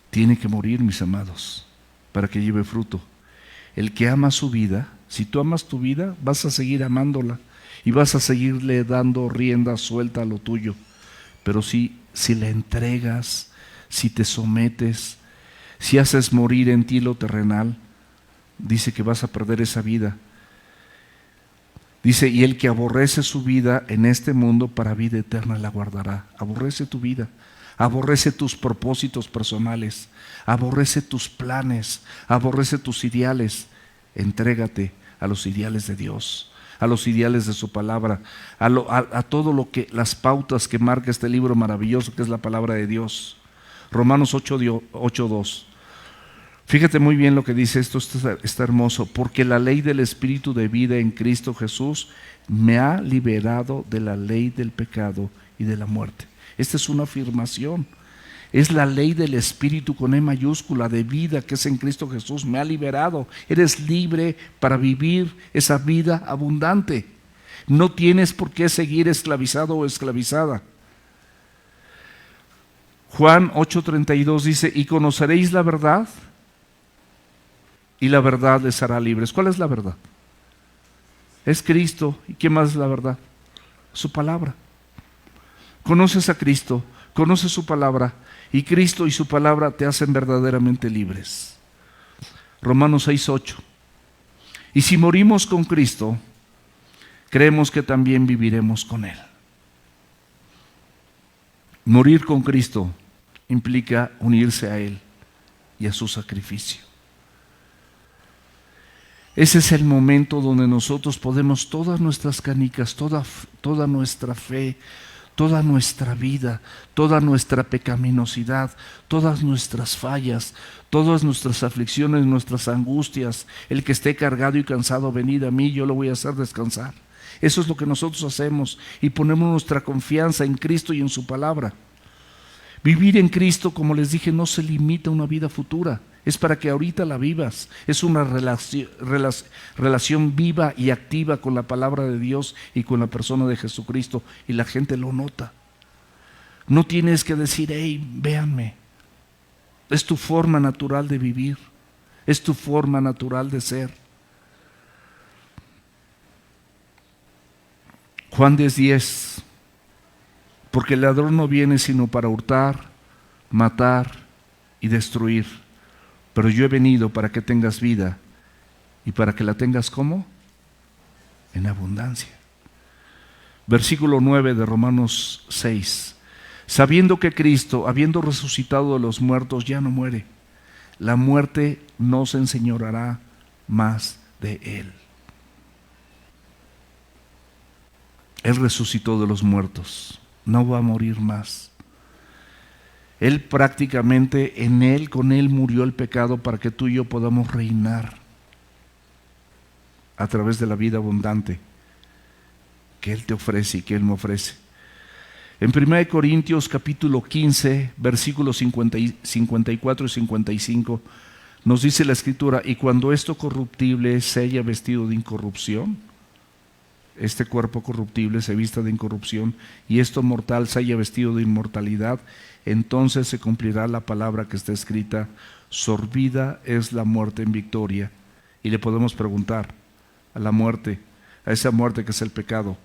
Tiene que morir, mis amados, para que lleve fruto. El que ama su vida, si tú amas tu vida, vas a seguir amándola y vas a seguirle dando rienda suelta a lo tuyo. Pero si la entregas, si te sometes, si haces morir en ti lo terrenal, dice que vas a perder esa vida. Dice, y el que aborrece su vida en este mundo, para vida eterna la guardará. Aborrece tu vida, aborrece tus propósitos personales, aborrece tus planes, aborrece tus ideales. Entrégate a los ideales de Dios, a los ideales de su palabra, a todo lo que, las pautas que marca este libro maravilloso que es la palabra de Dios. Romanos 8:2. Fíjate muy bien lo que dice esto, está hermoso. Porque la ley del Espíritu de vida en Cristo Jesús me ha liberado de la ley del pecado y de la muerte. Esta es una afirmación. Es la ley del Espíritu con E mayúscula de vida que es en Cristo Jesús. Me ha liberado. Eres libre para vivir esa vida abundante. No tienes por qué seguir esclavizado o esclavizada. Juan 8:32 dice: y conoceréis la verdad, y la verdad les hará libres. ¿Cuál es la verdad? Es Cristo. ¿Y qué más es la verdad? Su palabra. Conoces a Cristo, conoces su palabra, y Cristo y su palabra te hacen verdaderamente libres. Romanos 6:8. Y si morimos con Cristo, creemos que también viviremos con Él. Morir con Cristo implica unirse a Él y a su sacrificio. Ese es el momento donde nosotros podemos todas nuestras canicas, toda nuestra fe, toda nuestra vida, toda nuestra pecaminosidad, todas nuestras fallas, todas nuestras aflicciones, nuestras angustias. El que esté cargado y cansado, venid a mí, yo lo voy a hacer descansar. Eso es lo que nosotros hacemos y ponemos nuestra confianza en Cristo y en su palabra. Vivir en Cristo, como les dije, no se limita a una vida futura. Es para que ahorita la vivas. Es una relación viva y activa con la palabra de Dios y con la persona de Jesucristo. Y la gente lo nota. No tienes que decir: hey, véanme. Es tu forma natural de vivir. Es tu forma natural de ser. Juan 10:10. Porque el ladrón no viene sino para hurtar, matar y destruir. Pero yo he venido para que tengas vida y para que la tengas ¿cómo? En abundancia. Versículo 9 de Romanos 6. Sabiendo que Cristo, habiendo resucitado de los muertos, ya no muere, la muerte no se enseñoreará más de Él. Él resucitó de los muertos, no va a morir más. Él prácticamente, con Él murió el pecado para que tú y yo podamos reinar a través de la vida abundante que Él te ofrece y que Él me ofrece. En 1 Corintios capítulo 15, versículos 54 y 55, nos dice la Escritura: y cuando esto corruptible se haya vestido de incorrupción, este cuerpo corruptible se vista de incorrupción, y esto mortal se haya vestido de inmortalidad, entonces se cumplirá la palabra que está escrita: sorbida es la muerte en victoria. Y le podemos preguntar a la muerte, a esa muerte que es el pecado: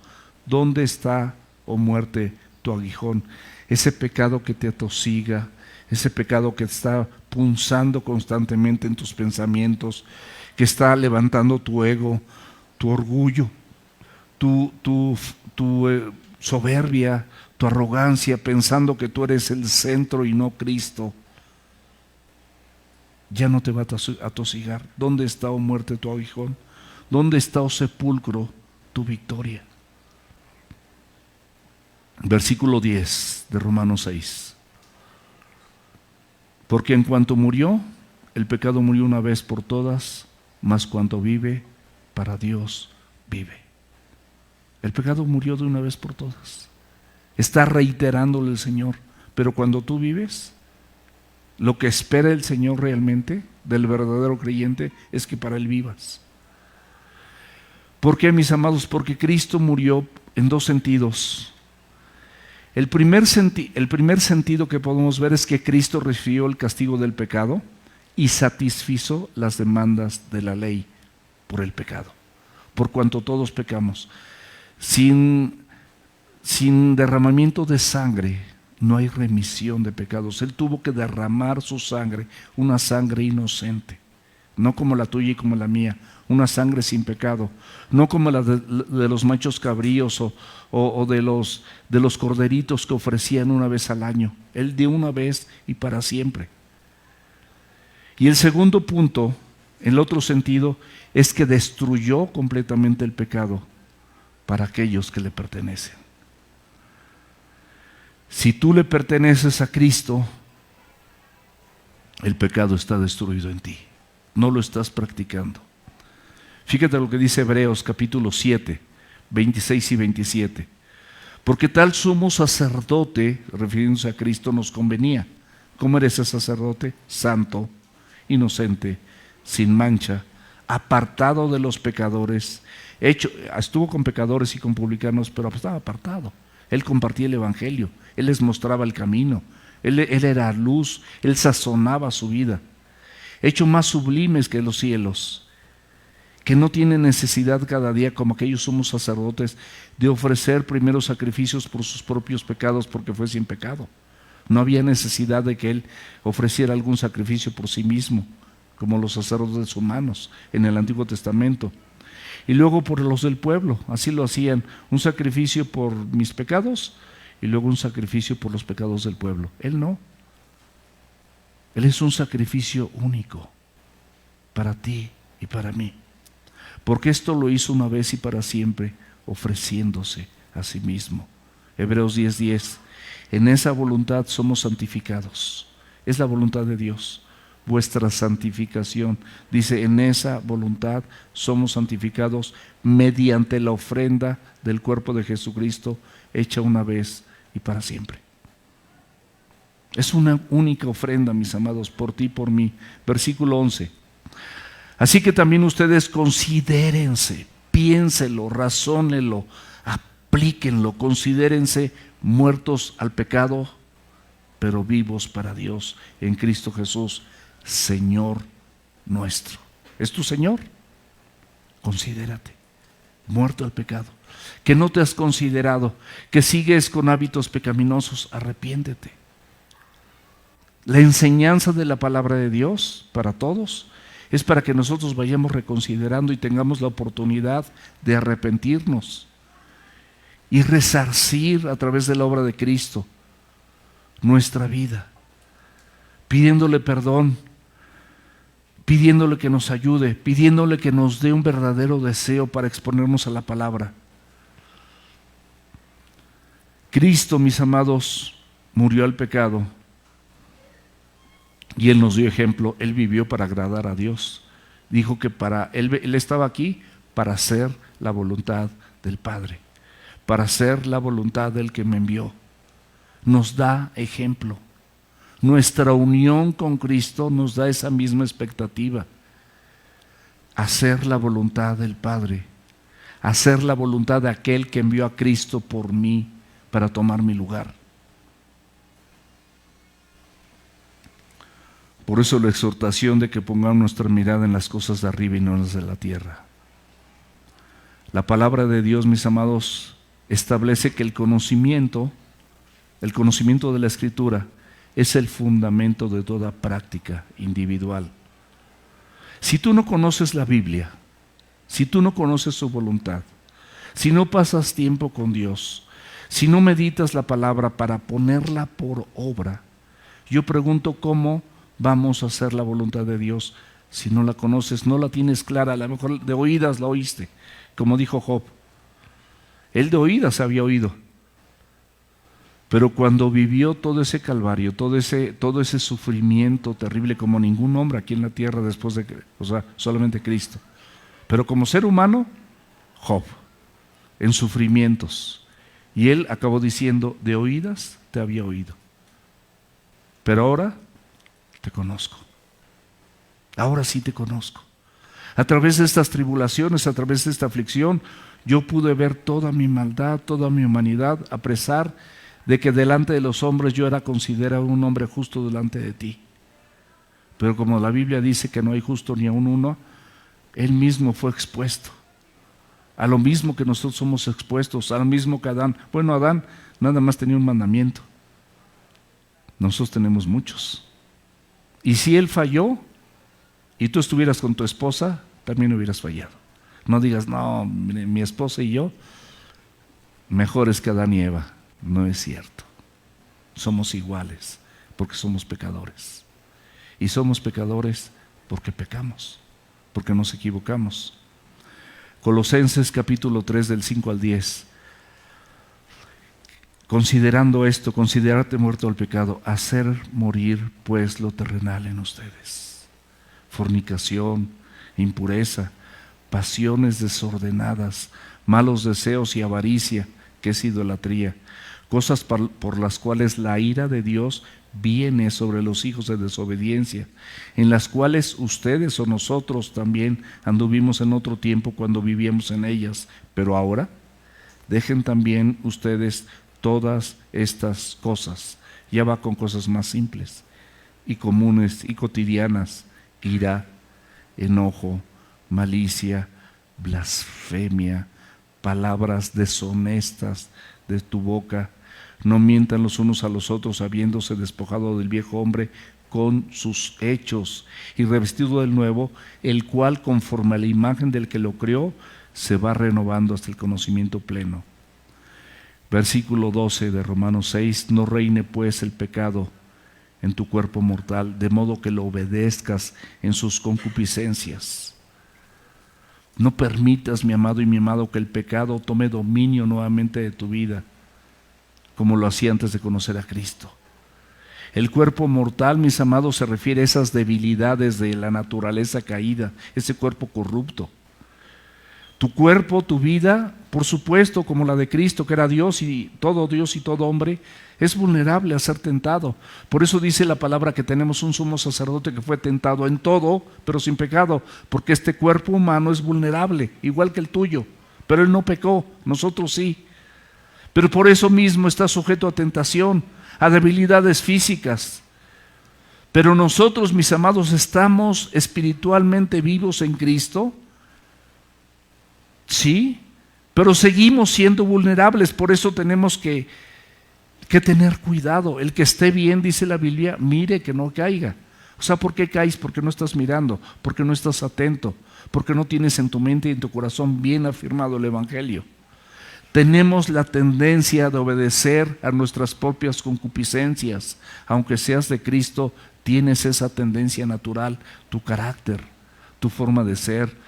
¿dónde está, oh muerte, tu aguijón? Ese pecado que te atosiga, ese pecado que está punzando constantemente en tus pensamientos, que está levantando tu ego, tu orgullo, tu soberbia, tu arrogancia, pensando que tú eres el centro y no Cristo. Ya no te va a atosigar. ¿Dónde está, oh muerte, tu aguijón? ¿Dónde está, oh sepulcro, tu victoria? Versículo 10 de Romanos 6. Porque en cuanto murió, el pecado murió una vez por todas, mas cuanto vive, para Dios vive. El pecado murió de una vez por todas. Está reiterándole el Señor. Pero cuando tú vives, lo que espera el Señor realmente del verdadero creyente es que para Él vivas. ¿Por qué, mis amados? Porque Cristo murió en dos sentidos. El primer sentido que podemos ver es que Cristo recibió el castigo del pecado y satisfizo las demandas de la ley por el pecado. Por cuanto todos pecamos. Sin derramamiento de sangre no hay remisión de pecados. Él tuvo que derramar su sangre, una sangre inocente, no como la tuya y como la mía, una sangre sin pecado, no como la de los machos cabríos o de los corderitos que ofrecían una vez al año. Él dio una vez y para siempre. Y el segundo punto, en el otro sentido, es que destruyó completamente el pecado para aquellos que le pertenecen. Si tú le perteneces a Cristo, el pecado está destruido en ti. No lo estás practicando. Fíjate lo que dice Hebreos capítulo 7, 26 y 27. Porque tal sumo sacerdote, refiriéndose a Cristo, nos convenía. ¿Cómo era ese sacerdote? Santo, inocente, sin mancha, apartado de los pecadores. Estuvo con pecadores y con publicanos, pero estaba apartado. Él compartía el evangelio, él les mostraba el camino, él era luz, él sazonaba su vida. Hecho más sublimes que los cielos, que no tiene necesidad cada día, como aquellos sumos sacerdotes, de ofrecer primero sacrificios por sus propios pecados, porque fue sin pecado. No había necesidad de que él ofreciera algún sacrificio por sí mismo, como los sacerdotes humanos en el Antiguo Testamento. Y luego por los del pueblo, así lo hacían, un sacrificio por mis pecados y luego un sacrificio por los pecados del pueblo. Él no. Él es un sacrificio único para ti y para mí. Porque esto lo hizo una vez y para siempre, ofreciéndose a sí mismo. Hebreos 10:10. En esa voluntad somos santificados. Es la voluntad de Dios, vuestra santificación. Dice, en esa voluntad somos santificados mediante la ofrenda del cuerpo de Jesucristo, hecha una vez y para siempre. Es una única ofrenda, mis amados, por ti y por mí. Versículo 11. Así que también ustedes considérense, piénselo, razónenlo, aplíquenlo, considérense muertos al pecado, pero vivos para Dios en Cristo Jesús, Señor nuestro. ¿Es tu Señor? Considérate, muerto al pecado. Que no te has considerado, que sigues con hábitos pecaminosos, arrepiéntete. La enseñanza de la palabra de Dios para todos es para que nosotros vayamos reconsiderando y tengamos la oportunidad de arrepentirnos y resarcir a través de la obra de Cristo nuestra vida, pidiéndole perdón, pidiéndole que nos ayude, pidiéndole que nos dé un verdadero deseo para exponernos a la palabra. Cristo, mis amados, murió al pecado y Él nos dio ejemplo. Él vivió para agradar a Dios. Dijo que Él estaba aquí para hacer la voluntad del Padre, para hacer la voluntad del que me envió. Nos da ejemplo. Nuestra unión con Cristo nos da esa misma expectativa. Hacer la voluntad del Padre, hacer la voluntad de aquel que envió a Cristo por mí para tomar mi lugar. Por eso la exhortación de que pongamos nuestra mirada en las cosas de arriba y no en las de la tierra. La palabra de Dios, mis amados, establece que el conocimiento de la Escritura es el fundamento de toda práctica individual. Si tú no conoces la Biblia, si tú no conoces su voluntad, si no pasas tiempo con Dios, si no meditas la palabra para ponerla por obra, yo pregunto cómo vamos a hacer la voluntad de Dios si no la conoces, no la tienes clara. A lo mejor de oídas la oíste, como dijo Job. Él de oídas había oído, pero cuando vivió todo ese calvario, todo ese sufrimiento terrible, como ningún hombre aquí en la tierra después de, solamente Cristo, pero como ser humano, Job, en sufrimientos, y él acabó diciendo, de oídas te había oído, pero ahora te conozco. Ahora sí te conozco. A través de estas tribulaciones, a través de esta aflicción, yo pude ver toda mi maldad, toda mi humanidad, a pesar de que delante de los hombres yo era considerado un hombre justo delante de ti. Pero como la Biblia dice que no hay justo ni aun uno, él mismo fue expuesto a lo mismo que nosotros somos expuestos, a lo mismo que Adán. Bueno, Adán nada más tenía un mandamiento. Nosotros tenemos muchos. Y si él falló y tú estuvieras con tu esposa, también hubieras fallado. No digas, no, mi esposa y yo mejores que Adán y Eva. No es cierto. Somos iguales porque somos pecadores. Y somos pecadores porque pecamos, porque nos equivocamos. Colosenses capítulo 3 del 5 al 10. Considerando esto, considerarte muerto al pecado, hacer morir pues lo terrenal en ustedes: fornicación, impureza, pasiones desordenadas, malos deseos y avaricia, que es idolatría, cosas por las cuales la ira de Dios viene sobre los hijos de desobediencia, en las cuales ustedes o nosotros también anduvimos en otro tiempo cuando vivíamos en ellas. Pero ahora dejen también ustedes todas estas cosas. Ya va con cosas más simples y comunes y cotidianas: ira, enojo, malicia, blasfemia, palabras deshonestas de tu boca. No mientan los unos a los otros, habiéndose despojado del viejo hombre con sus hechos y revestido del nuevo, el cual conforme a la imagen del que lo creó se va renovando hasta el conocimiento pleno. Versículo 12 de Romanos 6: no reine pues el pecado en tu cuerpo mortal, de modo que lo obedezcas en sus concupiscencias. No permitas, mi amado y mi amado, que el pecado tome dominio nuevamente de tu vida, como lo hacía antes de conocer a Cristo. El cuerpo mortal, mis amados, se refiere a esas debilidades de la naturaleza caída, ese cuerpo corrupto. Tu cuerpo, tu vida, por supuesto, como la de Cristo, que era Dios y todo hombre, es vulnerable a ser tentado. Por eso dice la palabra que tenemos un sumo sacerdote que fue tentado en todo, pero sin pecado, porque este cuerpo humano es vulnerable, igual que el tuyo, pero él no pecó, nosotros sí. Pero por eso mismo está sujeto a tentación, a debilidades físicas. Pero nosotros, mis amados, estamos espiritualmente vivos en Cristo. Sí, pero seguimos siendo vulnerables, por eso tenemos que tener cuidado. El que esté bien, dice la Biblia, mire que no caiga. O sea, ¿por qué caes? Porque no estás mirando, porque no estás atento, porque no tienes en tu mente y en tu corazón bien afirmado el Evangelio. Tenemos la tendencia de obedecer a nuestras propias concupiscencias. Aunque seas de Cristo, tienes esa tendencia natural, tu carácter, tu forma de ser,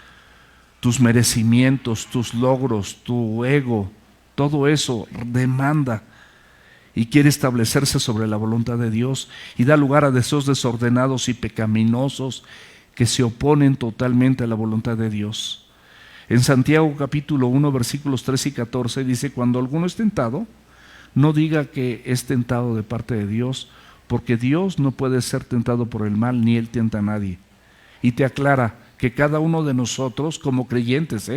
tus merecimientos, tus logros, tu ego, todo eso demanda y quiere establecerse sobre la voluntad de Dios y da lugar a deseos desordenados y pecaminosos que se oponen totalmente a la voluntad de Dios. En Santiago capítulo 1 versículos 13 y 14 dice: cuando alguno es tentado, no diga que es tentado de parte de Dios, porque Dios no puede ser tentado por el mal, ni Él tienta a nadie. Y te aclara que cada uno de nosotros como creyentes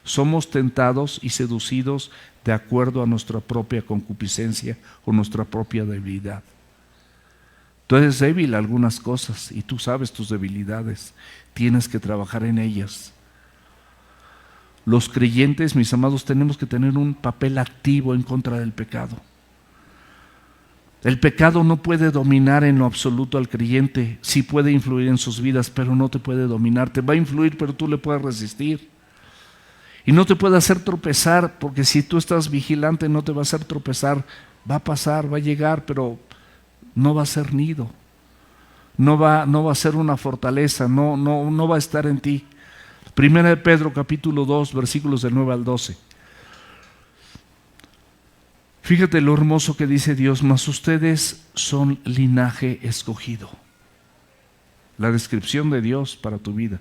somos tentados y seducidos de acuerdo a nuestra propia concupiscencia o nuestra propia debilidad. Tú eres débil a algunas cosas y tú sabes tus debilidades, tienes que trabajar en ellas. Los creyentes, mis amados, tenemos que tener un papel activo en contra del pecado. El pecado no puede dominar en lo absoluto al creyente. Sí puede influir en sus vidas, pero no te puede dominar. Te va a influir, pero tú le puedes resistir. Y no te puede hacer tropezar, porque si tú estás vigilante no te va a hacer tropezar. Va a pasar, va a llegar, pero no va a ser nido. No va a ser una fortaleza, no va a estar en ti. Primera de Pedro capítulo 2 versículos del 9 al 12. Fíjate lo hermoso que dice Dios: mas ustedes son linaje escogido. La descripción de Dios para tu vida: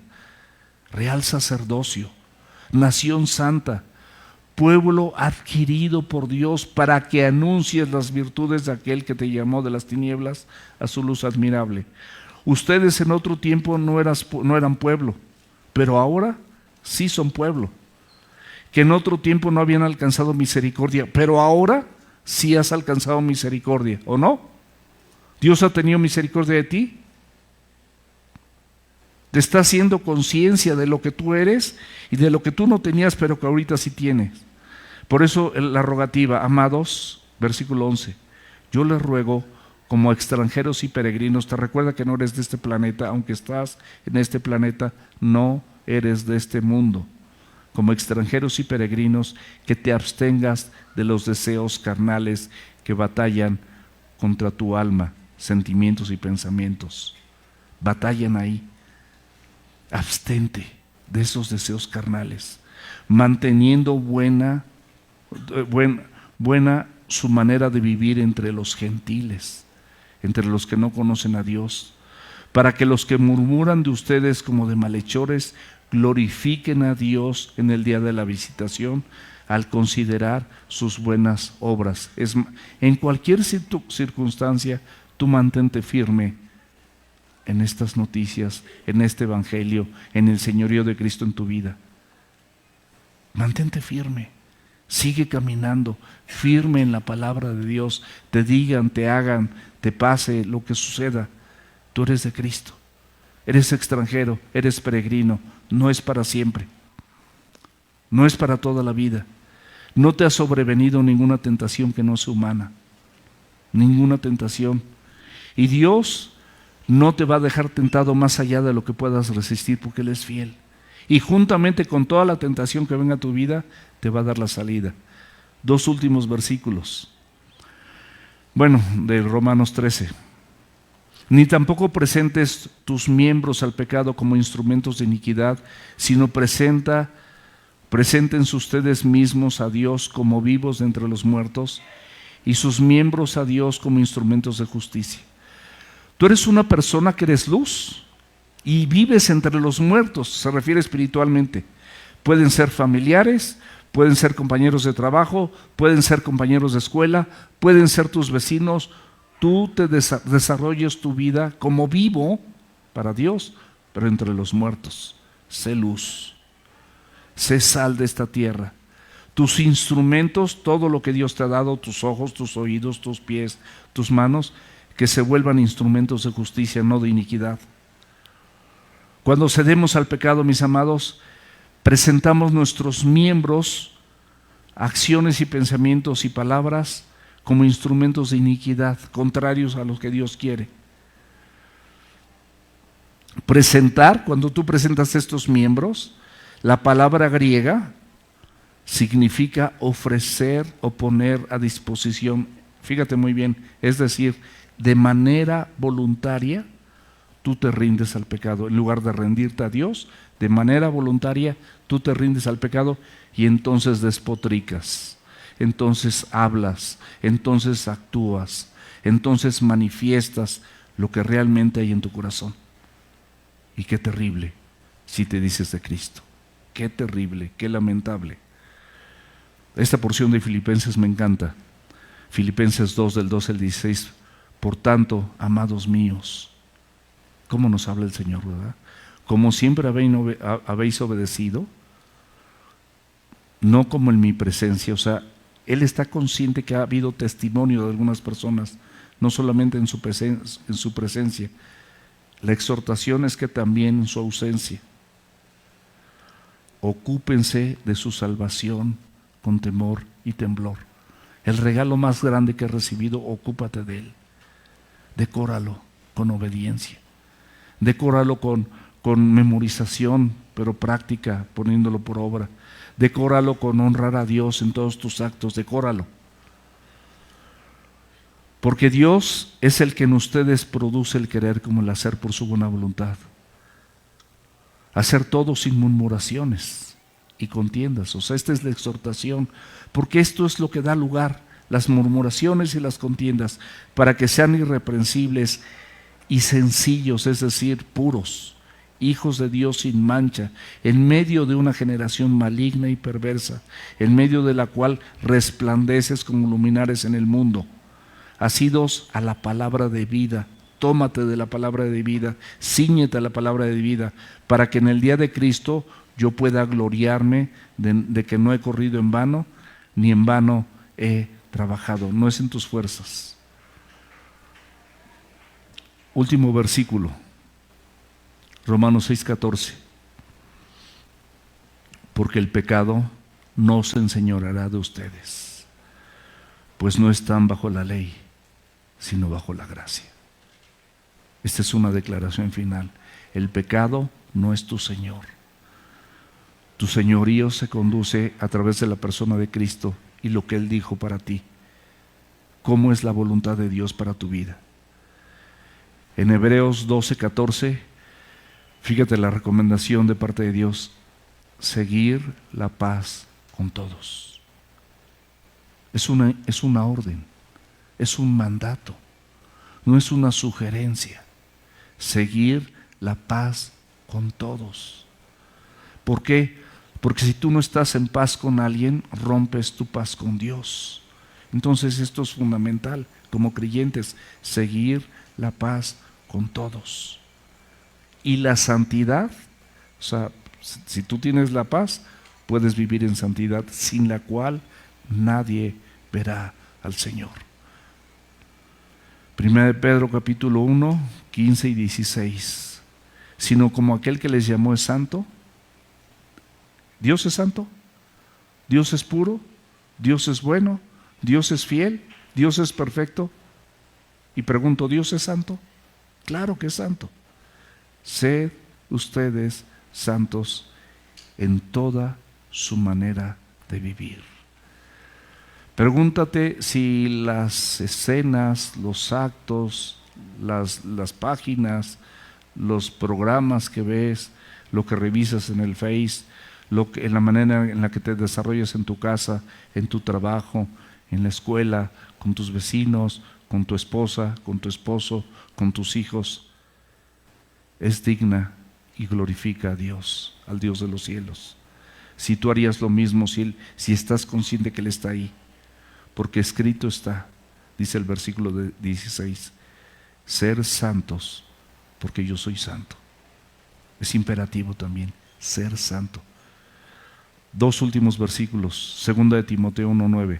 real sacerdocio, nación santa, pueblo adquirido por Dios, para que anuncies las virtudes de aquel que te llamó de las tinieblas a su luz admirable. Ustedes en otro tiempo no eran pueblo, pero ahora sí son pueblo. Que en otro tiempo no habían alcanzado misericordia, pero ahora sí has alcanzado misericordia, ¿o no? ¿Dios ha tenido misericordia de ti? Te está haciendo conciencia de lo que tú eres y de lo que tú no tenías, pero que ahorita sí tienes. Por eso la rogativa: amados, versículo 11, yo les ruego como extranjeros y peregrinos. Te recuerda que no eres de este planeta, aunque estás en este planeta, no eres de este mundo. Como extranjeros y peregrinos, que te abstengas de los deseos carnales que batallan contra tu alma, sentimientos y pensamientos. Batallan ahí. Abstente de esos deseos carnales, manteniendo buena su manera de vivir entre los gentiles, entre los que no conocen a Dios, para que los que murmuran de ustedes como de malhechores glorifiquen a Dios en el día de la visitación al considerar sus buenas obras. En cualquier circunstancia, tú mantente firme en estas noticias, en este evangelio, en el señorío de Cristo en tu vida. Mantente firme, sigue caminando, firme en la palabra de Dios. Te digan, te hagan, te pase lo que suceda, tú eres de Cristo. Eres extranjero, eres peregrino, no es para siempre, no es para toda la vida. No te ha sobrevenido ninguna tentación que no sea humana, ninguna tentación. Y Dios no te va a dejar tentado más allá de lo que puedas resistir, porque Él es fiel. Y juntamente con toda la tentación que venga a tu vida, te va a dar la salida. 2 últimos versículos. Bueno, de Romanos 13. Ni tampoco presentes tus miembros al pecado como instrumentos de iniquidad, sino preséntense ustedes mismos a Dios como vivos de entre los muertos, y sus miembros a Dios como instrumentos de justicia. Tú eres una persona que eres luz y vives entre los muertos, se refiere espiritualmente. Pueden ser familiares, pueden ser compañeros de trabajo, pueden ser compañeros de escuela, pueden ser tus vecinos. Tú te desarrolles tu vida como vivo para Dios, pero entre los muertos. Sé luz, sé sal de esta tierra. Tus instrumentos, todo lo que Dios te ha dado, tus ojos, tus oídos, tus pies, tus manos, que se vuelvan instrumentos de justicia, no de iniquidad. Cuando cedemos al pecado, mis amados, presentamos nuestros miembros, acciones y pensamientos y palabras como instrumentos de iniquidad, contrarios a lo que Dios quiere. Presentar, cuando tú presentas estos miembros, la palabra griega significa ofrecer o poner a disposición. Fíjate muy bien, es decir, de manera voluntaria tú te rindes al pecado. En lugar de rendirte a Dios, de manera voluntaria tú te rindes al pecado y entonces despotricas, entonces hablas, entonces actúas, entonces manifiestas lo que realmente hay en tu corazón. Y qué terrible si te dices de Cristo. Qué terrible, qué lamentable. Esta porción de Filipenses me encanta. Filipenses 2, del 12 al 16. Por tanto, amados míos, ¿cómo nos habla el Señor, verdad? Como siempre habéis obedecido, no como en mi presencia. O sea, Él está consciente que ha habido testimonio de algunas personas, no solamente en su presencia. La exhortación es que también en su ausencia. Ocúpense de su salvación con temor y temblor. El regalo más grande que he recibido, ocúpate de él. Decóralo con obediencia. Decóralo con memorización, pero práctica, poniéndolo por obra. Decóralo con honrar a Dios en todos tus actos. Decóralo. Porque Dios es el que en ustedes produce el querer como el hacer por su buena voluntad. Hacer todo sin murmuraciones y contiendas. O sea, esta es la exhortación, porque esto es lo que da lugar, las murmuraciones y las contiendas, para que sean irreprensibles y sencillos, es decir, puros, hijos de Dios sin mancha, en medio de una generación maligna y perversa, en medio de la cual resplandeces como luminares en el mundo, asidos a la palabra de vida. Tómate de la palabra de vida, cíñete a la palabra de vida, para que en el día de Cristo yo pueda gloriarme de que no he corrido en vano, ni en vano he trabajado. No es en tus fuerzas. Último versículo, Romanos 6:14. Porque el pecado no se enseñoreará de ustedes, pues no están bajo la ley, sino bajo la gracia. Esta es una declaración final. El pecado no es tu Señor. Tu señorío se conduce a través de la persona de Cristo y lo que Él dijo para ti. ¿Cómo es la voluntad de Dios para tu vida? En Hebreos 12:14, fíjate la recomendación de parte de Dios: seguir la paz con todos. es una orden, es un mandato, no es una sugerencia. Seguir la paz con todos. ¿Por qué? Porque si tú no estás en paz con alguien, rompes tu paz con Dios. Entonces esto es fundamental, como creyentes, seguir la paz con todos. Y la santidad, o sea, si tú tienes la paz, puedes vivir en santidad, sin la cual nadie verá al Señor. Primera de Pedro capítulo 1, 15 y 16. Sino como aquel que les llamó es santo. Dios es santo, Dios es puro, Dios es bueno, Dios es fiel, Dios es perfecto. Y pregunto, ¿Dios es santo? Claro que es santo. Sed ustedes santos en toda su manera de vivir. Pregúntate si las escenas, los actos, las páginas, los programas que ves, lo que revisas en el Face, en la manera en la que te desarrollas en tu casa, en tu trabajo, en la escuela, con tus vecinos, con tu esposa, con tu esposo, con tus hijos, es digna y glorifica a Dios, al Dios de los cielos. Si tú harías lo mismo, si estás consciente que Él está ahí, porque escrito está, dice el versículo 16, ser santos, porque yo soy santo. Es imperativo también, ser santo. Dos últimos versículos, 2 de Timoteo 1:9.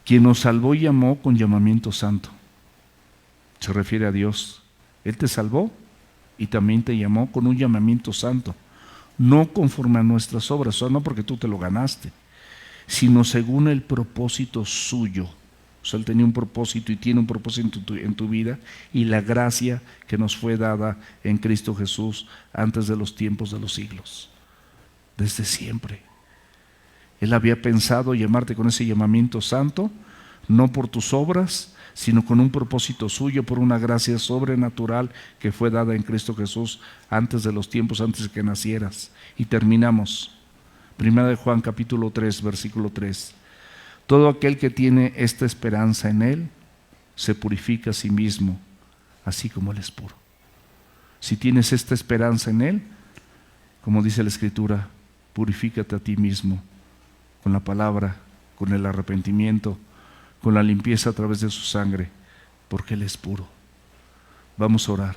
Quien nos salvó y llamó con llamamiento santo. Se refiere a Dios. Él te salvó y también te llamó con un llamamiento santo. No conforme a nuestras obras, o sea, no porque tú te lo ganaste, sino según el propósito suyo. O sea, Él tenía un propósito y tiene un propósito en tu vida, y la gracia que nos fue dada en Cristo Jesús antes de los tiempos de los siglos. Desde siempre. Él había pensado llamarte con ese llamamiento santo, no por tus obras, sino con un propósito suyo, por una gracia sobrenatural que fue dada en Cristo Jesús antes de los tiempos, antes de que nacieras. Y terminamos. Primera de Juan capítulo 3, versículo 3. Todo aquel que tiene esta esperanza en Él, se purifica a sí mismo, así como Él es puro. Si tienes esta esperanza en Él, como dice la Escritura, purifícate a ti mismo con la palabra, con el arrepentimiento, con la limpieza a través de su sangre, porque Él es puro. Vamos a orar.